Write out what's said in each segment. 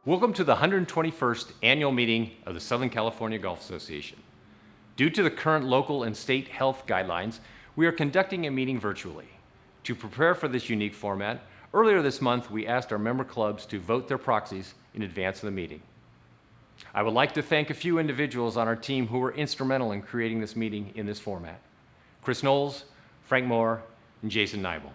Welcome to the 121st Annual Meeting of the Southern California Golf Association. Due to the current local and state health guidelines, we are conducting a meeting virtually. To prepare for this unique format, earlier this month we asked our member clubs to vote their proxies in advance of the meeting. I would like to thank a few individuals on our team who were instrumental in creating this meeting in this format. Chris Knowles, Frank Moore, and Jason Nibel.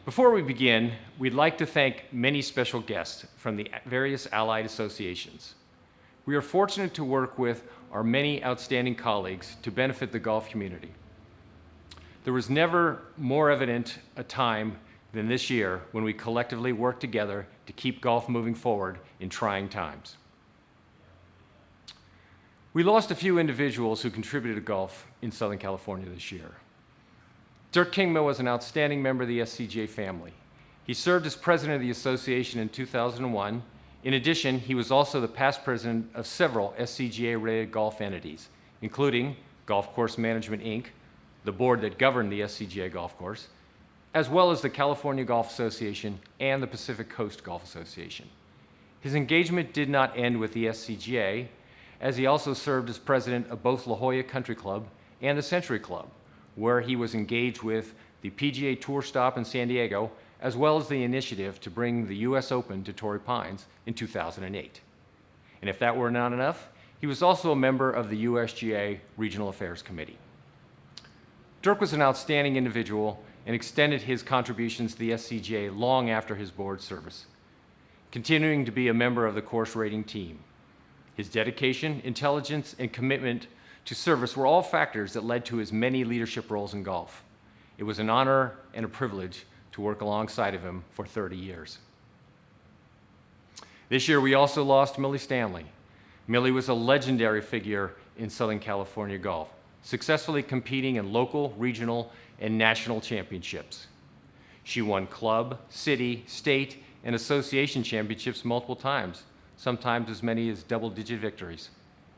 Before we begin, we'd like to thank many special guests from the various allied associations. We are fortunate to work with our many outstanding colleagues to benefit the golf community. There was never more evident a time than this year when we collectively work together to keep golf moving forward in trying times. We lost a few individuals who contributed to golf in Southern California this year. Dirk Kingman was an outstanding member of the SCGA family. He served as president of the association in 2001. In addition, he was also the past president of several SCGA-rated golf entities, including Golf Course Management, Inc., the board that governed the SCGA golf course, as well as the California Golf Association and the Pacific Coast Golf Association. His engagement did not end with the SCGA, as he also served as president of both La Jolla Country Club and the Century Club, where he was engaged with the PGA Tour stop in San Diego, as well as the initiative to bring the U.S. Open to Torrey Pines in 2008. And if that were not enough, he was also a member of the USGA Regional Affairs Committee. Dirk was an outstanding individual and extended his contributions to the SCGA long after his board service, continuing to be a member of the course rating team. His dedication, intelligence, and commitment to service were all factors that led to his many leadership roles in golf. It was an honor and a privilege to work alongside of him for 30 years. This year we also lost Millie Stanley. Millie was a legendary figure in Southern California golf, successfully competing in local, regional, and national championships. She won club, city, state, and association championships multiple times, sometimes as many as double-digit victories.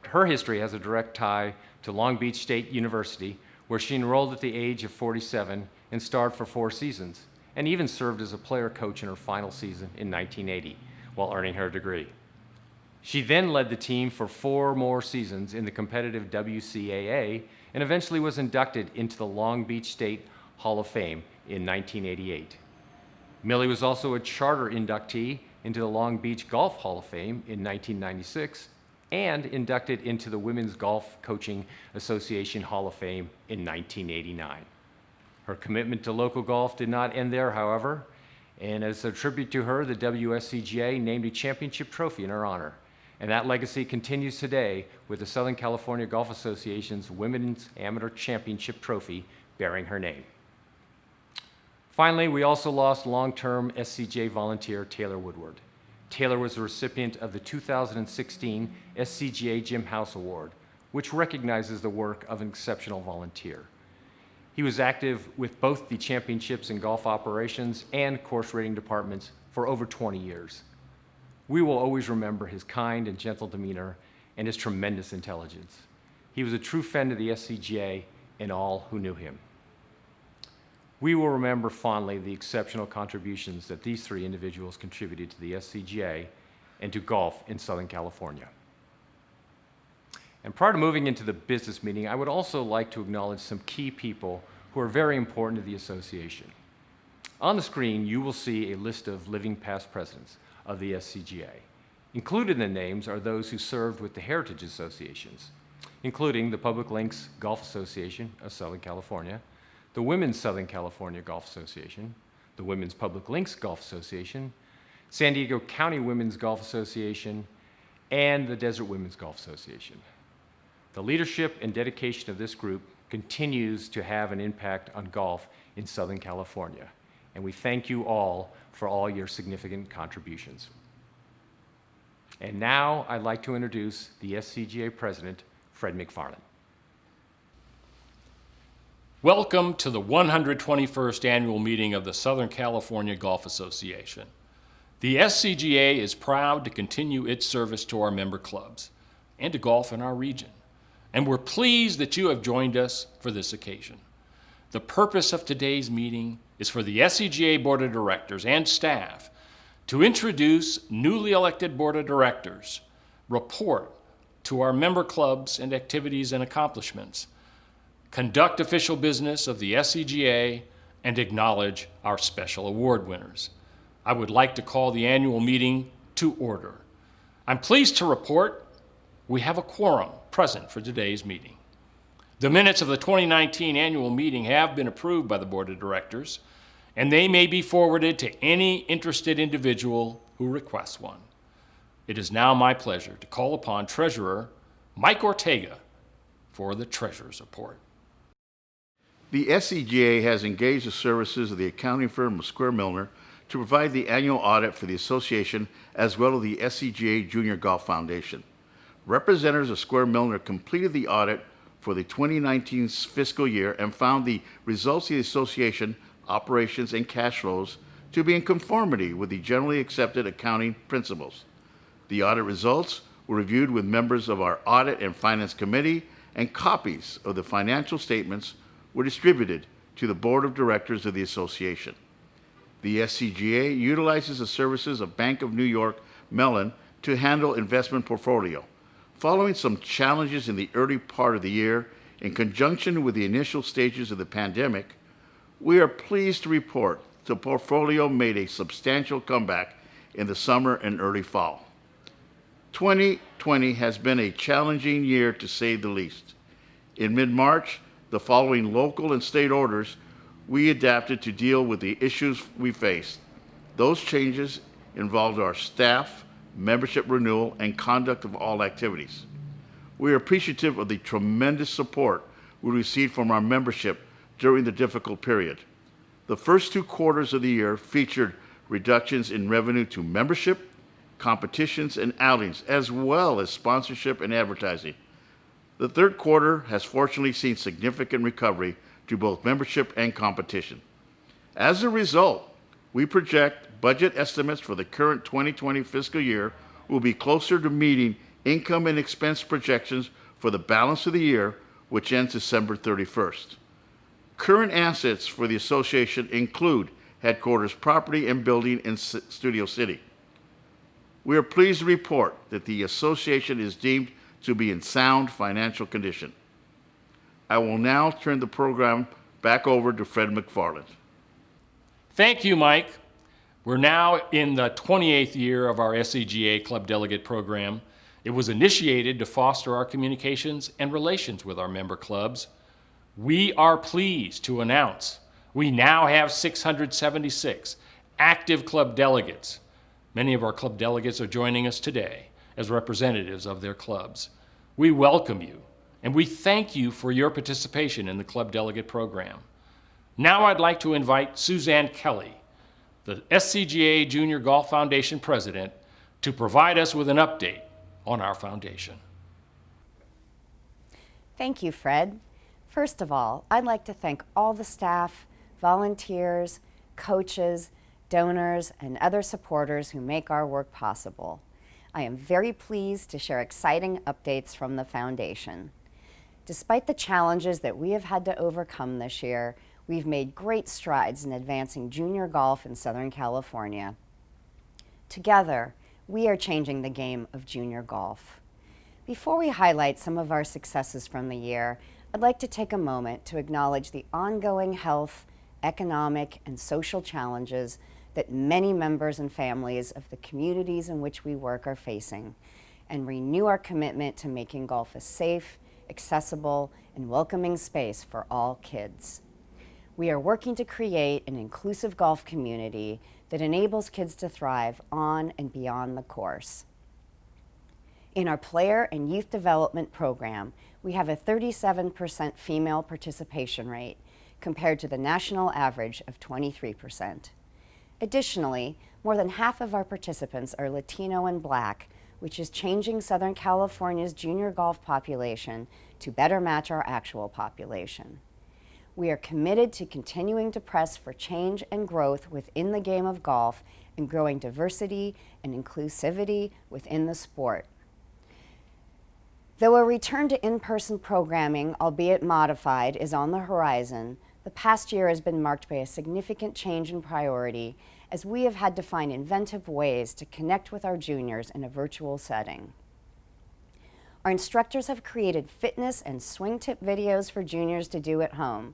Her history has a direct tie to Long Beach State University, where she enrolled at the age of 47 and starred for 4 seasons, and even served as a player coach in her final season in 1980 while earning her degree. She then led the team for 4 more seasons in the competitive WCAA and eventually was inducted into the Long Beach State Hall of Fame in 1988. Millie was also a charter inductee into the Long Beach Golf Hall of Fame in 1996 and inducted into the Women's Golf Coaching Association Hall of Fame in 1989. Her commitment to local golf did not end there, however, and as a tribute to her, the WSCGA named a championship trophy in her honor, and that legacy continues today with the Southern California Golf Association's Women's Amateur Championship Trophy bearing her name. Finally, we also lost long-term SCGA volunteer Taylor Woodward. Taylor was the recipient of the 2016 SCGA Jim House Award, which recognizes the work of an exceptional volunteer. He was active with both the championships and golf operations and course rating departments for over 20 years. We will always remember his kind and gentle demeanor and his tremendous intelligence. He was a true friend of the SCGA and all who knew him. We will remember fondly the exceptional contributions that these 3 individuals contributed to the SCGA and to golf in Southern California. And prior to moving into the business meeting, I would also like to acknowledge some key people who are very important to the association. On the screen, you will see a list of living past presidents of the SCGA. Included in the names are those who served with the Heritage Associations, including the Public Links Golf Association of Southern California, the Women's Southern California Golf Association, the Women's Public Links Golf Association, San Diego County Women's Golf Association, and the Desert Women's Golf Association. The leadership and dedication of this group continues to have an impact on golf in Southern California, and we thank you all for all your significant contributions. And now I'd like to introduce the SCGA President, Fred McFarland. Welcome to the 121st Annual Meeting of the Southern California Golf Association. The SCGA is proud to continue its service to our member clubs and to golf in our region, and we're pleased that you have joined us for this occasion. The purpose of today's meeting is for the SCGA Board of Directors and staff to introduce newly elected board of directors, report to our member clubs and activities and accomplishments, conduct official business of the SCGA, and acknowledge our special award winners. I would like to call the annual meeting to order. I'm pleased to report we have a quorum present for today's meeting. The minutes of the 2019 annual meeting have been approved by the board of directors, and they may be forwarded to any interested individual who requests one. It is now my pleasure to call upon Treasurer Mike Ortega for the Treasurer's Report. The SCGA has engaged the services of the accounting firm of Square Milner to provide the annual audit for the association as well as the SCGA Junior Golf Foundation. Representatives of Square Milner completed the audit for the 2019 fiscal year and found the results of the association, operations, and cash flows to be in conformity with the generally accepted accounting principles. The audit results were reviewed with members of our Audit and Finance Committee, and copies of the financial statements were distributed to the Board of Directors of the Association. The SCGA utilizes the services of Bank of New York Mellon to handle investment portfolio. Following some challenges in the early part of the year, in conjunction with the initial stages of the pandemic, we are pleased to report the portfolio made a substantial comeback in the summer and early fall. 2020 has been a challenging year to say the least. In mid-March, the following local and state orders we adapted to deal with the issues we faced. Those changes involved our staff, membership renewal, and conduct of all activities. We are appreciative of the tremendous support we received from our membership during the difficult period. The first 2 quarters of the year featured reductions in revenue to membership, competitions, and outings, as well as sponsorship and advertising. The third quarter has fortunately seen significant recovery to both membership and competition. As a result, we project budget estimates for the current 2020 fiscal year will be closer to meeting income and expense projections for the balance of the year, which ends December 31st. Current assets for the association include headquarters property and building in Studio City. We are pleased to report that the association is deemed to be in sound financial condition. I will now turn the program back over to Fred McFarland. Thank you, Mike. We're now in the 28th year of our SCGA Club Delegate program. It was initiated to foster our communications and relations with our member clubs. We are pleased to announce we now have 676 active club delegates. Many of our club delegates are joining us today as representatives of their clubs. We welcome you, and we thank you for your participation in the Club Delegate program. Now I'd like to invite Suzanne Kelly, the SCGA Junior Golf Foundation President, to provide us with an update on our foundation. Thank you, Fred. First of all, I'd like to thank all the staff, volunteers, coaches, donors, and other supporters who make our work possible. I am very pleased to share exciting updates from the foundation. Despite the challenges that we have had to overcome this year, we've made great strides in advancing junior golf in Southern California. Together, we are changing the game of junior golf. Before we highlight some of our successes from the year, I'd like to take a moment to acknowledge the ongoing health, economic, and social challenges that many members and families of the communities in which we work are facing, and renew our commitment to making golf a safe, accessible, and welcoming space for all kids. We are working to create an inclusive golf community that enables kids to thrive on and beyond the course. In our player and youth development program, we have a 37% female participation rate compared to the national average of 23%. Additionally, more than half of our participants are Latino and Black, which is changing Southern California's junior golf population to better match our actual population. We are committed to continuing to press for change and growth within the game of golf and growing diversity and inclusivity within the sport. Though a return to in-person programming, albeit modified, is on the horizon, the past year has been marked by a significant change in priority as we have had to find inventive ways to connect with our juniors in a virtual setting. Our instructors have created fitness and swing tip videos for juniors to do at home,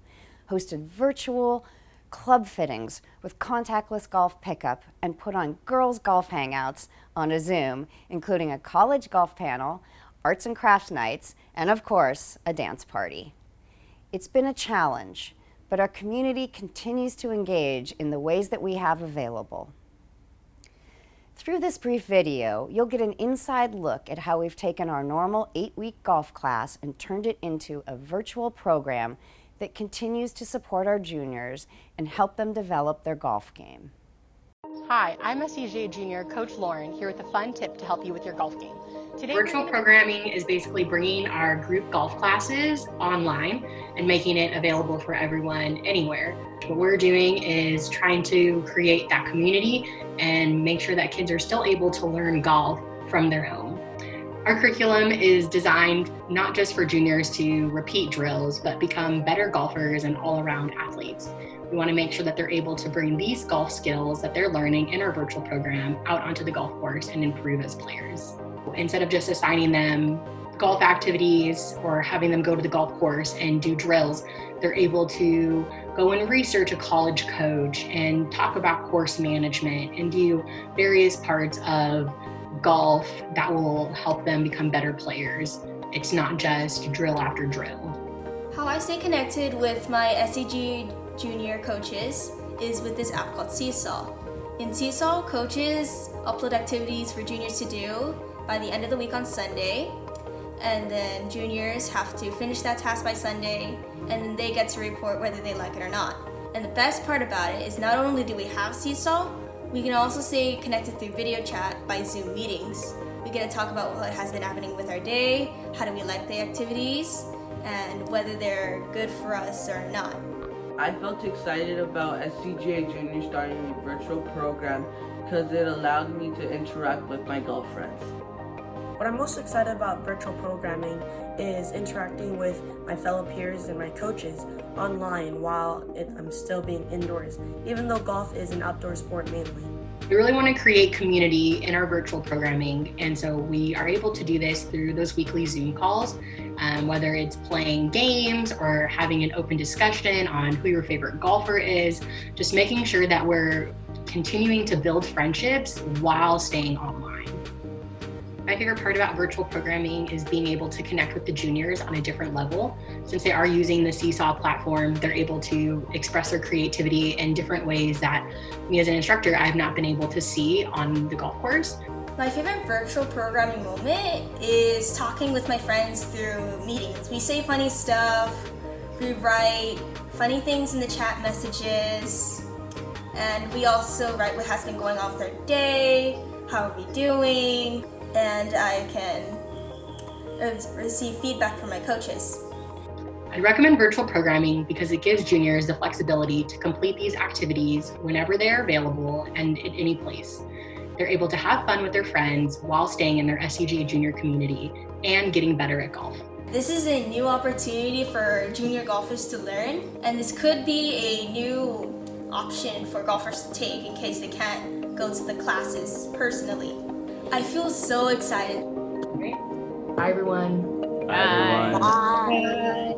hosted virtual club fittings with contactless golf pickup, and put on girls' golf hangouts on a Zoom, including a college golf panel, arts and crafts nights, and of course, a dance party. It's been a challenge, but our community continues to engage in the ways that we have available. Through this brief video, you'll get an inside look at how we've taken our normal 8-week golf class and turned it into a virtual program that continues to support our juniors and help them develop their golf game. Hi, I'm SCGA Junior Coach Lauren here with a fun tip to help you with your golf game. Today, Virtual programming is basically bringing our group golf classes online and making it available for everyone anywhere. What we're doing is trying to create that community and make sure that kids are still able to learn golf from their home. Our curriculum is designed not just for juniors to repeat drills, but become better golfers and all-around athletes. We want to make sure that they're able to bring these golf skills that they're learning in our virtual program out onto the golf course and improve as players. Instead of just assigning them golf activities or having them go to the golf course and do drills, they're able to go and research a college coach and talk about course management and do various parts of golf that will help them become better players. It's not just drill after drill. How I stay connected with my SCG junior coaches is with this app called Seesaw. In Seesaw, coaches upload activities for juniors to do by the end of the week on Sunday, and then juniors have to finish that task by Sunday, and then they get to report whether they like it or not. And the best part about it is not only do we have Seesaw, we can also stay connected through video chat by Zoom meetings. We get to talk about what has been happening with our day, how do we like the activities, and whether they're good for us or not. I felt excited about SCGA Junior starting a virtual program because it allowed me to interact with my golf friends. What I'm most excited about virtual programming is interacting with my fellow peers and my coaches online while I'm still being indoors, even though golf is an outdoor sport mainly. We really want to create community in our virtual programming, and so we are able to do this through those weekly Zoom calls, whether it's playing games or having an open discussion on who your favorite golfer is, just making sure that we're continuing to build friendships while staying online. My favorite part about virtual programming is being able to connect with the juniors on a different level. Since they are using the Seesaw platform, they're able to express their creativity in different ways that me as an instructor, I have not been able to see on the golf course. My favorite virtual programming moment is talking with my friends through meetings. We say funny stuff, we write funny things in the chat messages, and we also write what has been going on with our day, how are we doing, and I can receive feedback from my coaches. I'd recommend virtual programming because it gives juniors the flexibility to complete these activities whenever they're available and at any place. They're able to have fun with their friends while staying in their SCGA junior community and getting better at golf. This is a new opportunity for junior golfers to learn, and this could be a new option for golfers to take in case they can't go to the classes personally. I feel so excited. Bye, everyone. Bye, everyone. Bye.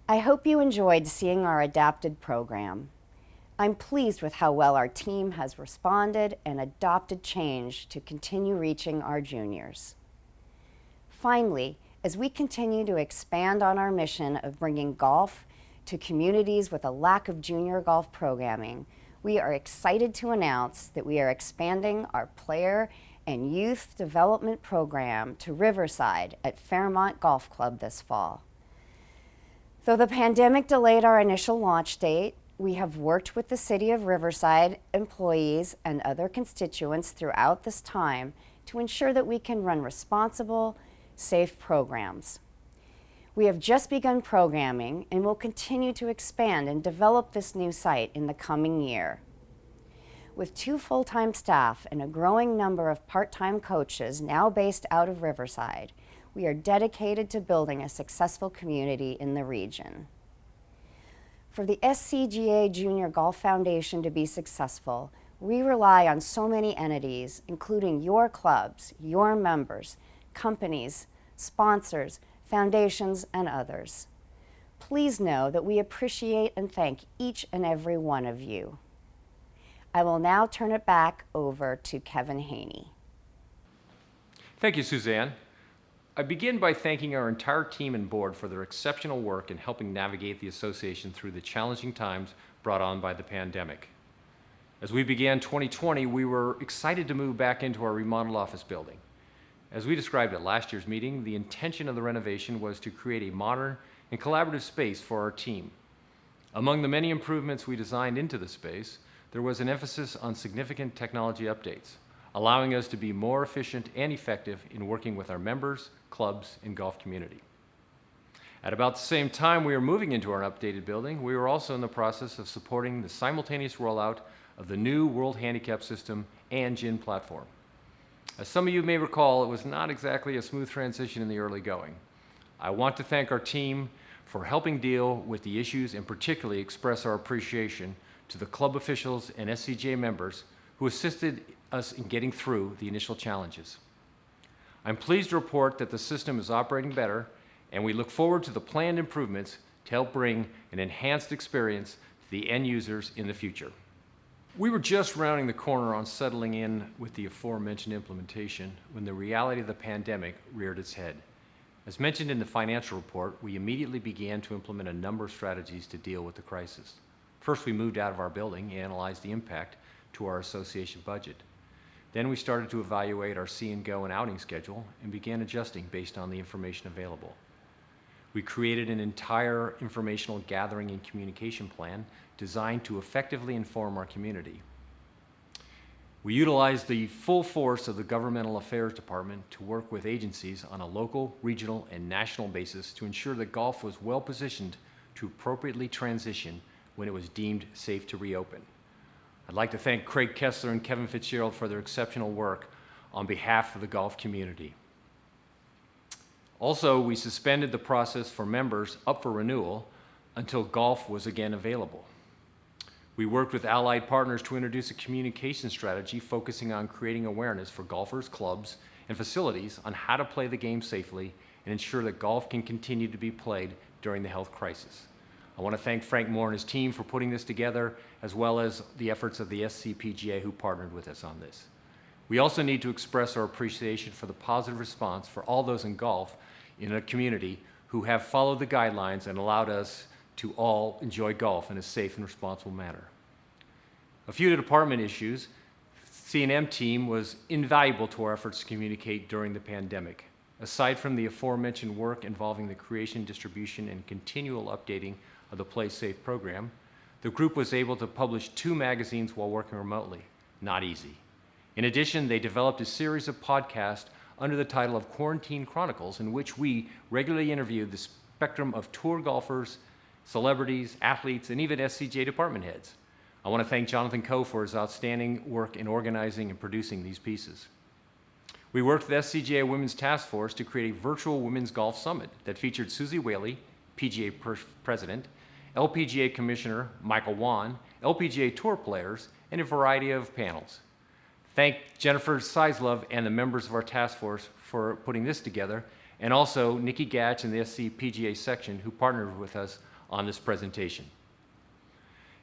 I hope you enjoyed seeing our adapted program. I'm pleased with how well our team has responded and adopted change to continue reaching our juniors. Finally, as we continue to expand on our mission of bringing golf to communities with a lack of junior golf programming, we are excited to announce that we are expanding our player and youth development program to Riverside at Fairmont Golf Club this fall. Though the pandemic delayed our initial launch date, we have worked with the City of Riverside employees and other constituents throughout this time to ensure that we can run responsible, safe programs. We have just begun programming and will continue to expand and develop this new site in the coming year. With 2 full-time staff and a growing number of part-time coaches now based out of Riverside, we are dedicated to building a successful community in the region. For the SCGA Junior Golf Foundation to be successful, we rely on so many entities, including your clubs, your members, companies, sponsors, foundations, and others. Please know that we appreciate and thank each and every one of you. I will now turn it back over to Kevin Haney. Thank you, Suzanne. I begin by thanking our entire team and board for their exceptional work in helping navigate the association through the challenging times brought on by the pandemic. As we began 2020, we were excited to move back into our remodeled office building. As we described at last year's meeting, the intention of the renovation was to create a modern and collaborative space for our team. Among the many improvements we designed into the space, there was an emphasis on significant technology updates, allowing us to be more efficient and effective in working with our members, clubs, and golf community. At about the same time we were moving into our updated building, we were also in the process of supporting the simultaneous rollout of the new World Handicap system and GIN platform. As some of you may recall, it was not exactly a smooth transition in the early going. I want to thank our team for helping deal with the issues and particularly express our appreciation to the club officials and SCGA members who assisted us in getting through the initial challenges. I'm pleased to report that the system is operating better, and we look forward to the planned improvements to help bring an enhanced experience to the end users in the future. We were just rounding the corner on settling in with the aforementioned implementation when the reality of the pandemic reared its head. As mentioned in the financial report, we immediately began to implement a number of strategies to deal with the crisis. First, we moved out of our building and analyzed the impact to our association budget. Then we started to evaluate our see-and-go and outing schedule and began adjusting based on the information available. We created an entire informational gathering and communication plan designed to effectively inform our community. We utilized the full force of the Governmental Affairs Department to work with agencies on a local, regional, and national basis to ensure that golf was well positioned to appropriately transition when it was deemed safe to reopen. I'd like to thank Craig Kessler and Kevin Fitzgerald for their exceptional work on behalf of the golf community. Also, we suspended the process for members up for renewal until golf was again available. We worked with allied partners to introduce a communication strategy focusing on creating awareness for golfers, clubs, and facilities on how to play the game safely and ensure that golf can continue to be played during the health crisis. I want to thank Frank Moore and his team for putting this together, as well as the efforts of the SCPGA who partnered with us on this. We also need to express our appreciation for the positive response for all those in golf in a community who have followed the guidelines and allowed us to all enjoy golf in a safe and responsible manner. A few department issues. C&M team was invaluable to our efforts to communicate during the pandemic. Aside from the aforementioned work involving the creation, distribution, and continual updating of the Play Safe program, the group was able to publish 2 magazines while working remotely. Not easy. In addition, they developed a series of podcasts under the title of Quarantine Chronicles, in which we regularly interviewed the spectrum of tour golfers, celebrities, athletes, and even SCGA department heads. I want to thank Jonathan Coe for his outstanding work in organizing and producing these pieces. We worked with SCGA Women's Task Force to create a virtual women's golf summit that featured Susie Whaley, PGA President, LPGA Commissioner Michael Wan, LPGA Tour players, and a variety of panels. Thank Jennifer Seislove and the members of our task force for putting this together, and also Nikki Gatch and the SCPGA section who partnered with us on this presentation.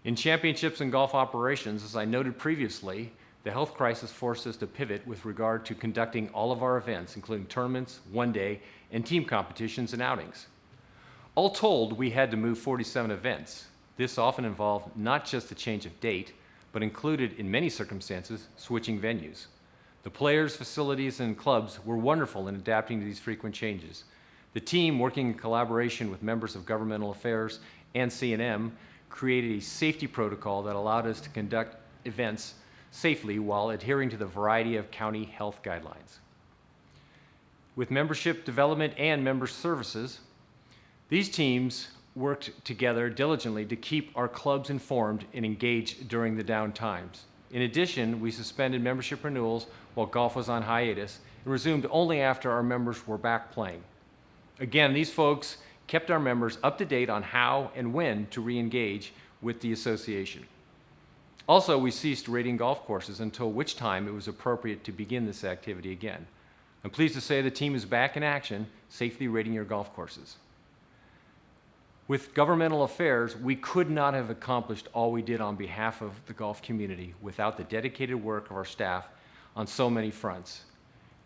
In championships and golf operations, as I noted previously, the health crisis forced us to pivot with regard to conducting all of our events, including tournaments, one-day, and team competitions and outings. All told, we had to move 47 events. This often involved not just a change of date, but included, in many circumstances, switching venues. The players, facilities, and clubs were wonderful in adapting to these frequent changes. The team, working in collaboration with members of Governmental Affairs and C&M, created a safety protocol that allowed us to conduct events safely while adhering to the variety of county health guidelines. With membership development and member services, these teams worked together diligently to keep our clubs informed and engaged during the down times. In addition, we suspended membership renewals while golf was on hiatus and resumed only after our members were back playing. Again, these folks kept our members up to date on how and when to re-engage with the association. Also, we ceased rating golf courses until which time it was appropriate to begin this activity again. I'm pleased to say the team is back in action, safely rating your golf courses. With Governmental Affairs, we could not have accomplished all we did on behalf of the golf community without the dedicated work of our staff on so many fronts.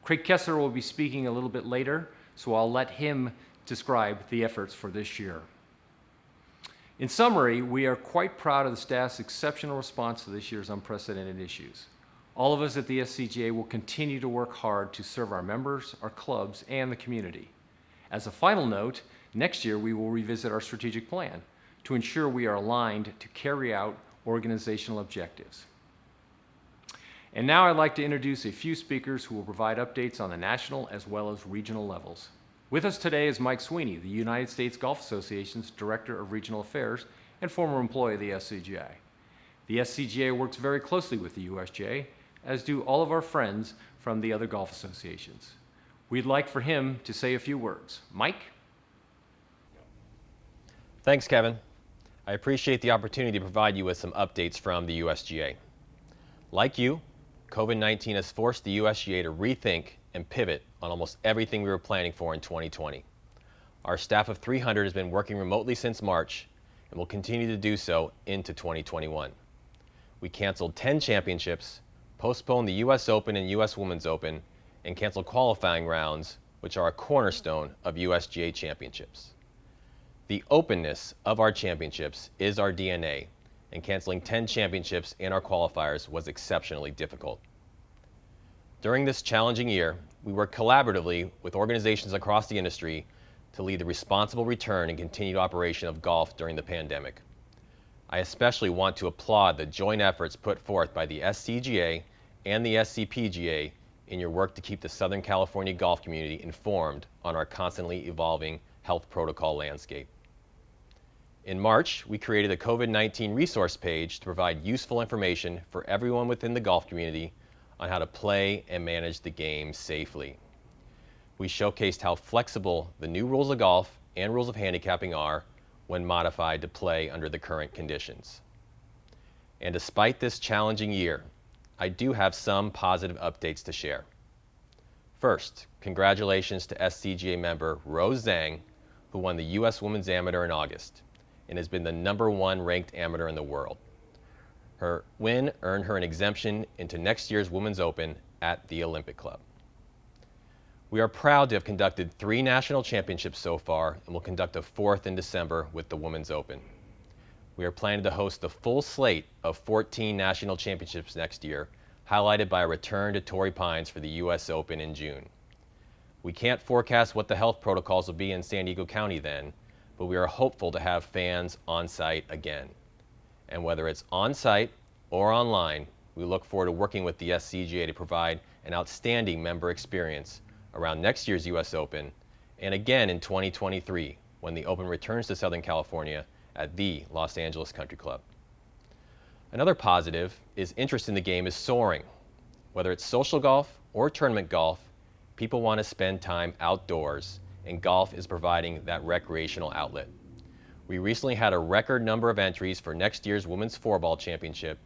Craig Kessler will be speaking a little bit later, so I'll let him describe the efforts for this year. In summary, we are quite proud of the staff's exceptional response to this year's unprecedented issues. All of us at the SCGA will continue to work hard to serve our members, our clubs, and the community. As a final note, next year we will revisit our strategic plan to ensure we are aligned to carry out organizational objectives. And now I'd like to introduce a few speakers who will provide updates on the national as well as regional levels. With us today is Mike Sweeney, the United States Golf Association's Director of Regional Affairs and former employee of the SCGA. The SCGA works very closely with the USGA, as do all of our friends from the other golf associations. We'd like for him to say a few words. Mike? Thanks, Kevin. I appreciate the opportunity to provide you with some updates from the USGA. Like you, COVID-19 has forced the USGA to rethink and pivot on almost everything we were planning for in 2020. Our staff of 300 has been working remotely since March and will continue to do so into 2021. We canceled 10 championships, postponed the US Open and US Women's Open, and canceled qualifying rounds, which are a cornerstone of USGA championships. The openness of our championships is our DNA, and canceling 10 championships and our qualifiers was exceptionally difficult. During this challenging year, we worked collaboratively with organizations across the industry to lead the responsible return and continued operation of golf during the pandemic. I especially want to applaud the joint efforts put forth by the SCGA and the SCPGA in your work to keep the Southern California golf community informed on our constantly evolving health protocol landscape. In March, we created a COVID-19 resource page to provide useful information for everyone within the golf community on how to play and manage the game safely. We showcased how flexible the new rules of golf and rules of handicapping are when modified to play under the current conditions. And despite this challenging year, I do have some positive updates to share. First, congratulations to SCGA member Rose Zhang, who won the US Women's Amateur in August and has been the #1 ranked amateur in the world. Her win earned her an exemption into next year's Women's Open at the Olympic Club. We are proud to have conducted 3 national championships so far and will conduct a 4th in December with the Women's Open. We are planning to host the full slate of 14 national championships next year, highlighted by a return to Torrey Pines for the US Open in June. We can't forecast what the health protocols will be in San Diego County then, but we are hopeful to have fans on site again. And whether it's on site or online, we look forward to working with the SCGA to provide an outstanding member experience around next year's US Open and again in 2023 when the Open returns to Southern California at the Los Angeles Country Club. Another positive is interest in the game is soaring. Whether it's social golf or tournament golf, people want to spend time outdoors, and golf is providing that recreational outlet. We recently had a record number of entries for next year's Women's Fourball Championship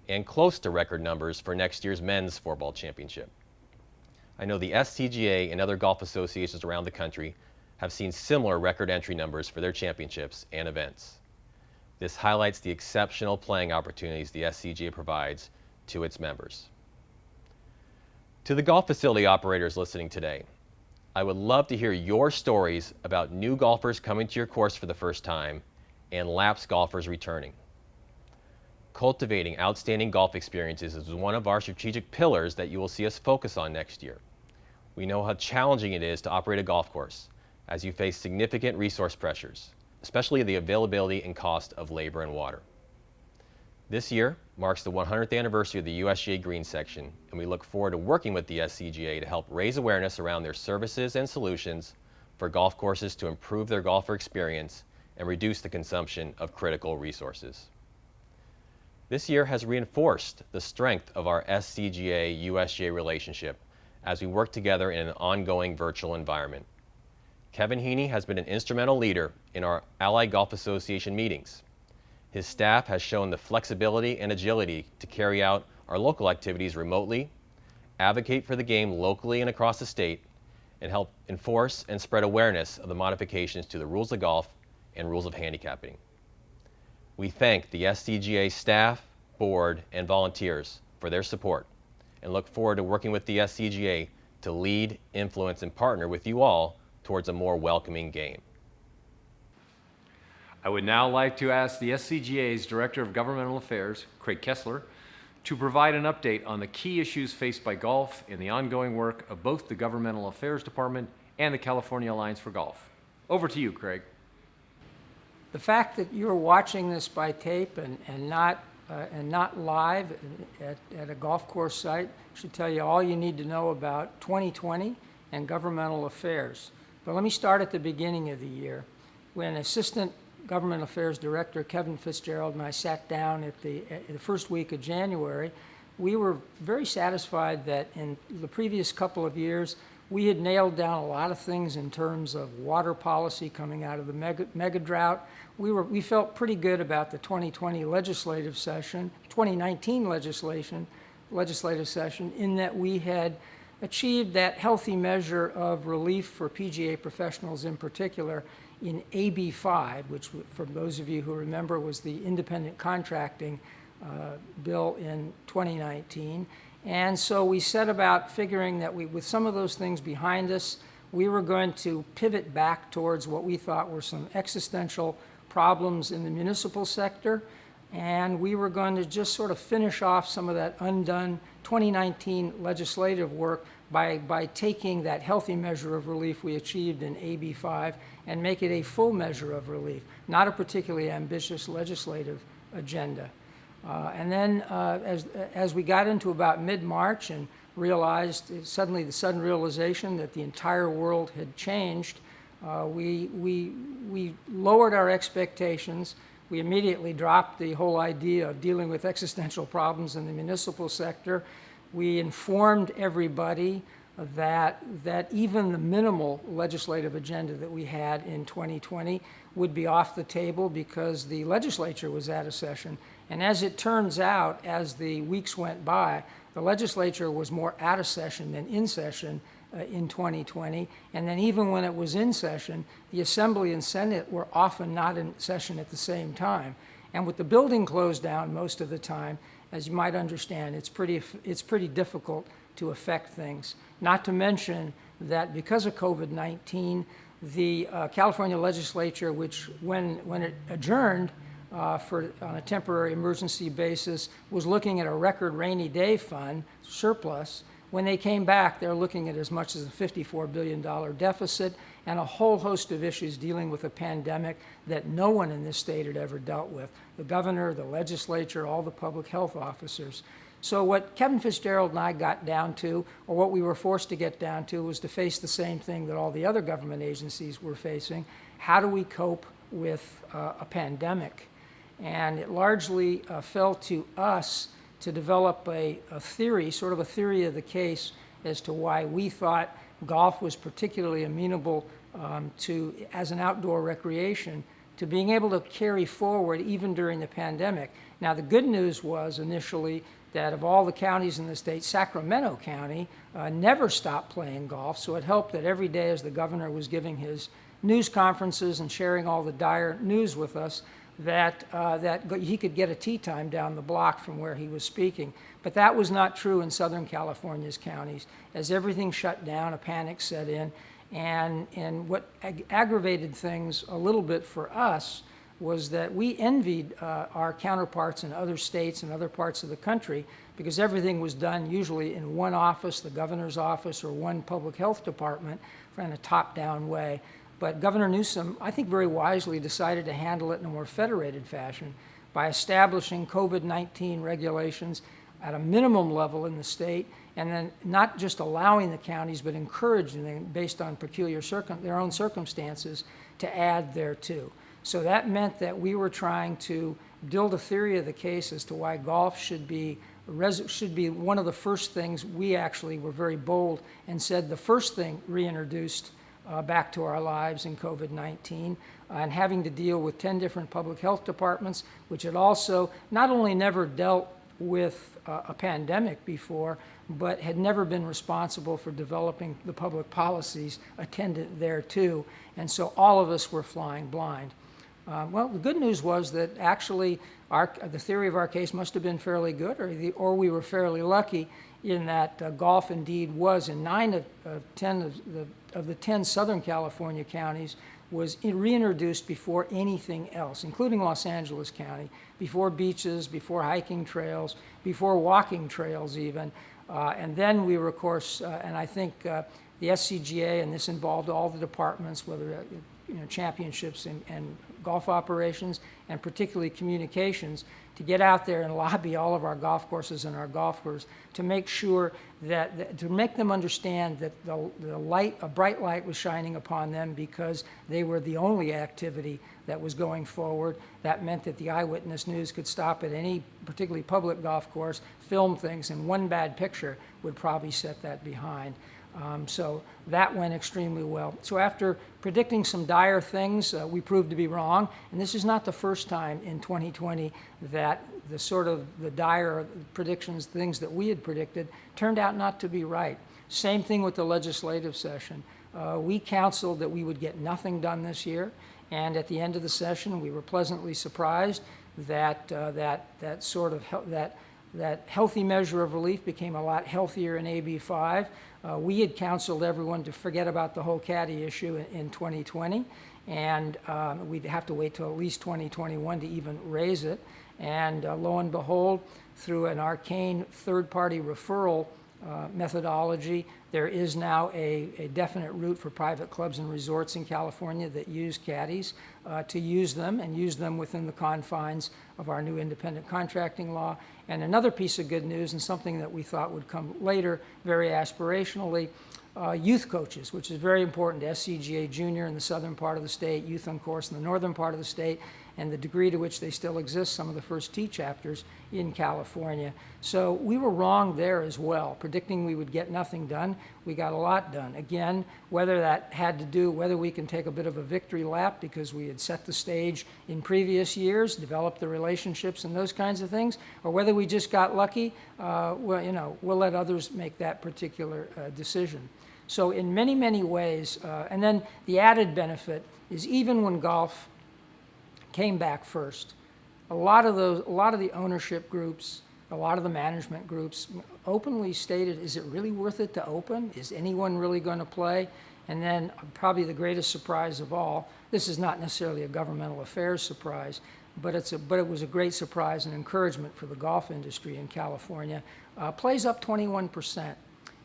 and close to record numbers for next year's Men's Fourball Championship. I know the SCGA and other golf associations around the country have seen similar record entry numbers for their championships and events. This highlights the exceptional playing opportunities the SCGA provides to its members. To the golf facility operators listening today, I would love to hear your stories about new golfers coming to your course for the first time and lapsed golfers returning. Cultivating outstanding golf experiences is one of our strategic pillars that you will see us focus on next year. We know how challenging it is to operate a golf course as you face significant resource pressures, especially the availability and cost of labor and water. This year marks the 100th anniversary of the USGA Green Section, and we look forward to working with the SCGA to help raise awareness around their services and solutions for golf courses to improve their golfer experience and reduce the consumption of critical resources. This year has reinforced the strength of our SCGA-USGA relationship as we work together in an ongoing virtual environment. Kevin Heaney has been an instrumental leader in our Allied Golf Association meetings. His staff has shown the flexibility and agility to carry out our local activities remotely, advocate for the game locally and across the state, and help enforce and spread awareness of the modifications to the rules of golf and rules of handicapping. We thank the SCGA staff, board, and volunteers for their support and look forward to working with the SCGA to lead, influence, and partner with you all towards a more welcoming game. I would now like to ask the SCGA's Director of Governmental Affairs, Craig Kessler, to provide an update on the key issues faced by golf in the ongoing work of both the Governmental Affairs Department and the California Alliance for Golf. Over to you, Craig. The fact that you're watching this by tape and not live at a golf course site should tell you all you need to know about 2020 and governmental affairs. But let me start at the beginning of the year, when Assistant Government Affairs Director Kevin Fitzgerald and I sat down at the first week of January. We were very satisfied that in the previous couple of years, we had nailed down a lot of things in terms of water policy coming out of the mega drought. We felt pretty good about the 2020 legislative session, 2019 legislative session, in that we had achieved that healthy measure of relief for PGA professionals in particular in AB 5, which for those of you who remember was the independent contracting bill in 2019. And so we set about figuring that with some of those things behind us, we were going to pivot back towards what we thought were some existential problems in the municipal sector, and we were going to just sort of finish off some of that undone 2019 legislative work by taking that healthy measure of relief we achieved in AB 5 and make it a full measure of relief, not a particularly ambitious legislative agenda. And then as we got into about mid-March and realized the sudden realization that the entire world had changed, we lowered our expectations. We immediately dropped the whole idea of dealing with existential problems in the municipal sector. We informed everybody that even the minimal legislative agenda that we had in 2020 would be off the table because the legislature was out of session. And as it turns out, as the weeks went by, the legislature was more out of session than in session in 2020. And then even when it was in session, the Assembly and Senate were often not in session at the same time. And with the building closed down most of the time, as you might understand, it's pretty difficult to affect things. Not to mention that because of COVID-19, the California legislature, which when it adjourned on a temporary emergency basis, was looking at a record rainy day fund surplus. When they came back, they're looking at as much as a $54 billion deficit and a whole host of issues dealing with a pandemic that no one in this state had ever dealt with. The governor, the legislature, all the public health officers. So what Kevin Fitzgerald and I got down to, or what we were forced to get down to, was to face the same thing that all the other government agencies were facing. How do we cope with a pandemic? And it largely fell to us to develop a theory, sort of a theory of the case, as to why we thought golf was particularly amenable as an outdoor recreation, to being able to carry forward even during the pandemic. Now, the good news was initially that of all the counties in the state, Sacramento County never stopped playing golf, so it helped that every day as the governor was giving his news conferences and sharing all the dire news with us, that he could get a tee time down the block from where he was speaking. But that was not true in Southern California's counties. As everything shut down, a panic set in, and what aggravated things a little bit for us was that we envied our counterparts in other states and other parts of the country because everything was done usually in one office, the governor's office, or one public health department in a top-down way. But Governor Newsom, I think very wisely, decided to handle it in a more federated fashion by establishing COVID-19 regulations at a minimum level in the state, and then not just allowing the counties, but encouraging them based on their own circumstances to add thereto. So that meant that we were trying to build a theory of the case as to why golf should be one of the first things. We actually were very bold and said the first thing reintroduced back to our lives in COVID-19, and having to deal with 10 different public health departments, which had also not only never dealt with a pandemic before, but had never been responsible for developing the public policies attendant thereto. And so all of us were flying blind. Well, the good news was that actually the theory of our case must have been fairly good, or we were fairly lucky in that golf indeed was in 9 of the 10 Southern California counties was reintroduced before anything else, including Los Angeles County, before beaches, before hiking trails, before walking trails even. And then we were, of course, and I think the SCGA, and this involved all the departments, whether championships and golf operations, and particularly communications, to get out there and lobby all of our golf courses and our golfers to make sure to make them understand that a bright light was shining upon them because they were the only activity that was going forward. That meant that the eyewitness news could stop at any particularly public golf course, film things, and one bad picture would probably set that behind. So that went extremely well. So after predicting some dire things, we proved to be wrong. And this is not the first time in 2020 that the dire predictions, things that we had predicted, turned out not to be right. Same thing with the legislative session. We counseled that we would get nothing done this year. And at the end of the session, we were pleasantly surprised that that healthy measure of relief became a lot healthier in AB 5. We had counseled everyone to forget about the whole caddy issue in 2020, and we'd have to wait till at least 2021 to even raise it. And lo and behold, through an arcane third-party referral methodology, there is now a definite route for private clubs and resorts in California that use caddies to use them and use them within the confines of our new independent contracting law. And another piece of good news, and something that we thought would come later very aspirationally, youth coaches, which is very important to SCGA Junior in the southern part of the state, Youth on Course in the northern part of the state, and the degree to which they still exist, some of the first T chapters in California. So we were wrong there as well, predicting we would get nothing done. We got a lot done. Again, whether that had to do, whether we can take a bit of a victory lap because we had set the stage in previous years, developed the relationships and those kinds of things, or whether we just got lucky, we'll let others make that particular decision. So in many, many ways, and then the added benefit is even when golf came back first, a lot of the ownership groups, a lot of the management groups openly stated, is it really worth it to open? Is anyone really going to play? And then probably the greatest surprise of all, this is not necessarily a governmental affairs surprise, but it was a great surprise and encouragement for the golf industry in California. Plays up 21%.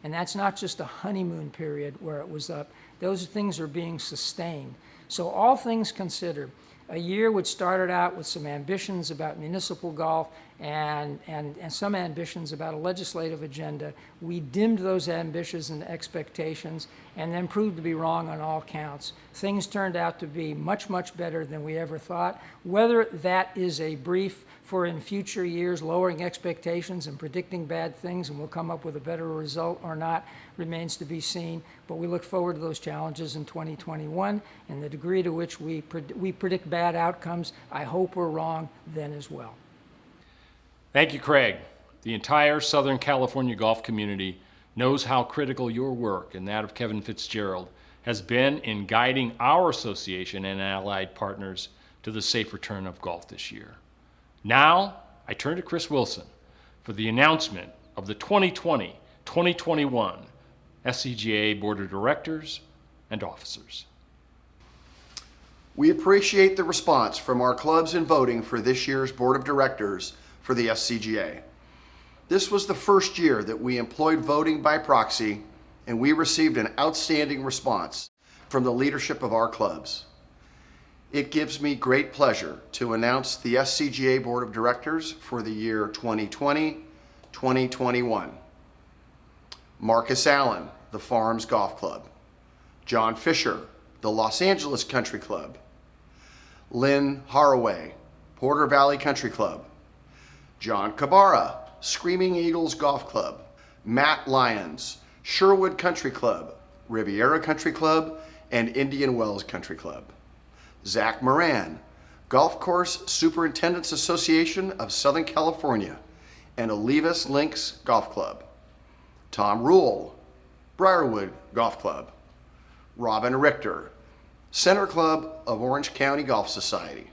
And that's not just a honeymoon period where it was up. Those things are being sustained. So all things considered, a year which started out with some ambitions about municipal golf and some ambitions about a legislative agenda, we dimmed those ambitions and expectations and then proved to be wrong on all counts. Things turned out to be much, much better than we ever thought. Whether that is a brief for in future years lowering expectations and predicting bad things and we'll come up with a better result or not remains to be seen. But we look forward to those challenges in 2021 and the degree to which we predict bad outcomes. I hope we're wrong then as well. Thank you, Craig. The entire Southern California golf community knows how critical your work and that of Kevin Fitzgerald has been in guiding our association and allied partners to the safe return of golf this year. Now, I turn to Chris Wilson for the announcement of the 2020-2021 SCGA Board of Directors and Officers. We appreciate the response from our clubs in voting for this year's Board of Directors for the SCGA. This was the first year that we employed voting by proxy, and we received an outstanding response from the leadership of our clubs. It gives me great pleasure to announce the SCGA Board of Directors for the year 2020-2021. Marcus Allen, the Farms Golf Club. John Fisher, the Los Angeles Country Club. Lynn Haraway, Porter Valley Country Club. John Cabarra, Screaming Eagles Golf Club. Matt Lyons, Sherwood Country Club, Riviera Country Club, and Indian Wells Country Club. Zach Moran, Golf Course Superintendents Association of Southern California and Olivas Links Golf Club. Tom Rule, Briarwood Golf Club. Robin Richter, Center Club of Orange County Golf Society.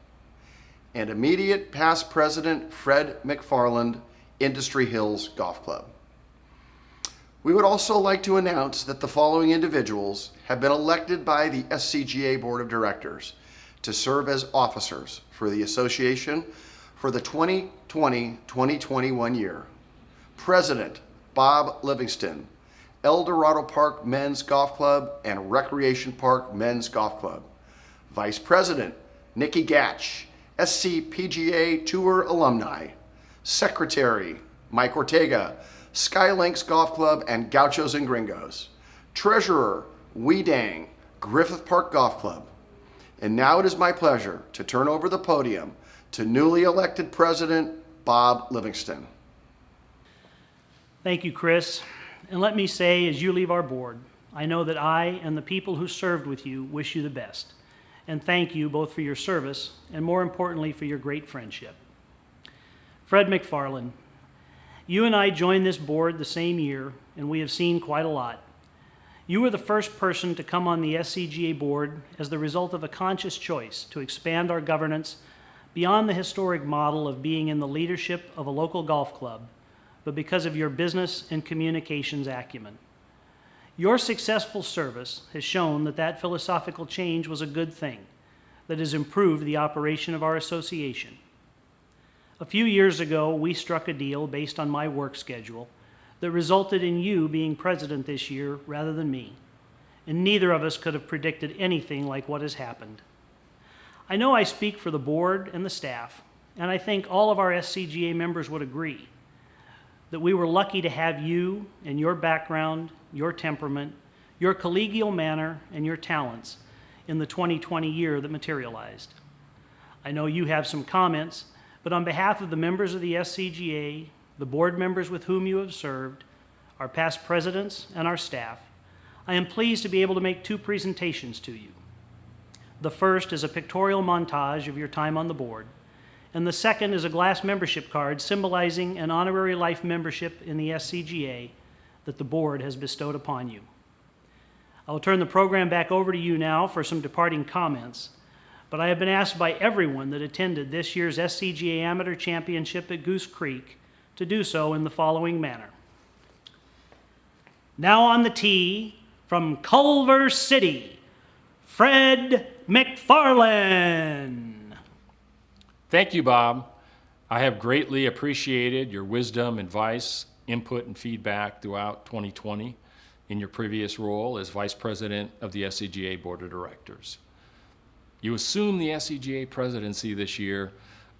And immediate past president Fred McFarland, Industry Hills Golf Club. We would also like to announce that the following individuals have been elected by the SCGA Board of Directors to serve as officers for the association for the 2020-2021 year. President Bob Livingstone, El Dorado Park Men's Golf Club and Recreation Park Men's Golf Club. Vice President Nikki Gatch, SCPGA Tour alumni. Secretary Mike Ortega, Skylinks Golf Club and Gauchos and Gringos. Treasurer Wee Dang, Griffith Park Golf Club. And now it is my pleasure to turn over the podium to newly elected President Bob Livingstone. Thank you, Chris. And let me say, as you leave our board, I know that I and the people who served with you wish you the best. And thank you both for your service and, more importantly, for your great friendship. Fred McFarland, you and I joined this board the same year, and we have seen quite a lot. You were the first person to come on the SCGA board as the result of a conscious choice to expand our governance beyond the historic model of being in the leadership of a local golf club, but because of your business and communications acumen. Your successful service has shown that that philosophical change was a good thing that has improved the operation of our association. A few years ago, we struck a deal based on my work schedule that resulted in you being president this year rather than me, and neither of us could have predicted anything like what has happened. I know I speak for the board and the staff, and I think all of our SCGA members would agree that we were lucky to have you and your background, your temperament, your collegial manner, and your talents in the 2020 year that materialized. I know you have some comments, but on behalf of the members of the SCGA, the board members with whom you have served, our past presidents, and our staff, I am pleased to be able to make two presentations to you. The first is a pictorial montage of your time on the board, and the second is a glass membership card symbolizing an honorary life membership in the SCGA that the board has bestowed upon you. I will turn the program back over to you now for some departing comments, but I have been asked by everyone that attended this year's SCGA Amateur Championship at Goose Creek to do so in the following manner. Now on the tee, from Culver City, Fred McFarland. Thank you, Bob. I have greatly appreciated your wisdom, advice, input, and feedback throughout 2020 in your previous role as Vice President of the SCGA Board of Directors. You assumed the SCGA presidency this year,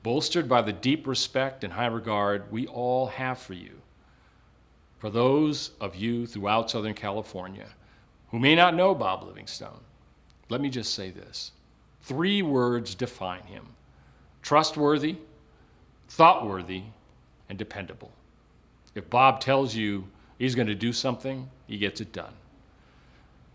bolstered by the deep respect and high regard we all have for you. For those of you throughout Southern California who may not know Bob Livingstone, let me just say this. 3 words define him: trustworthy, thoughtworthy, and dependable. If Bob tells you he's going to do something, he gets it done.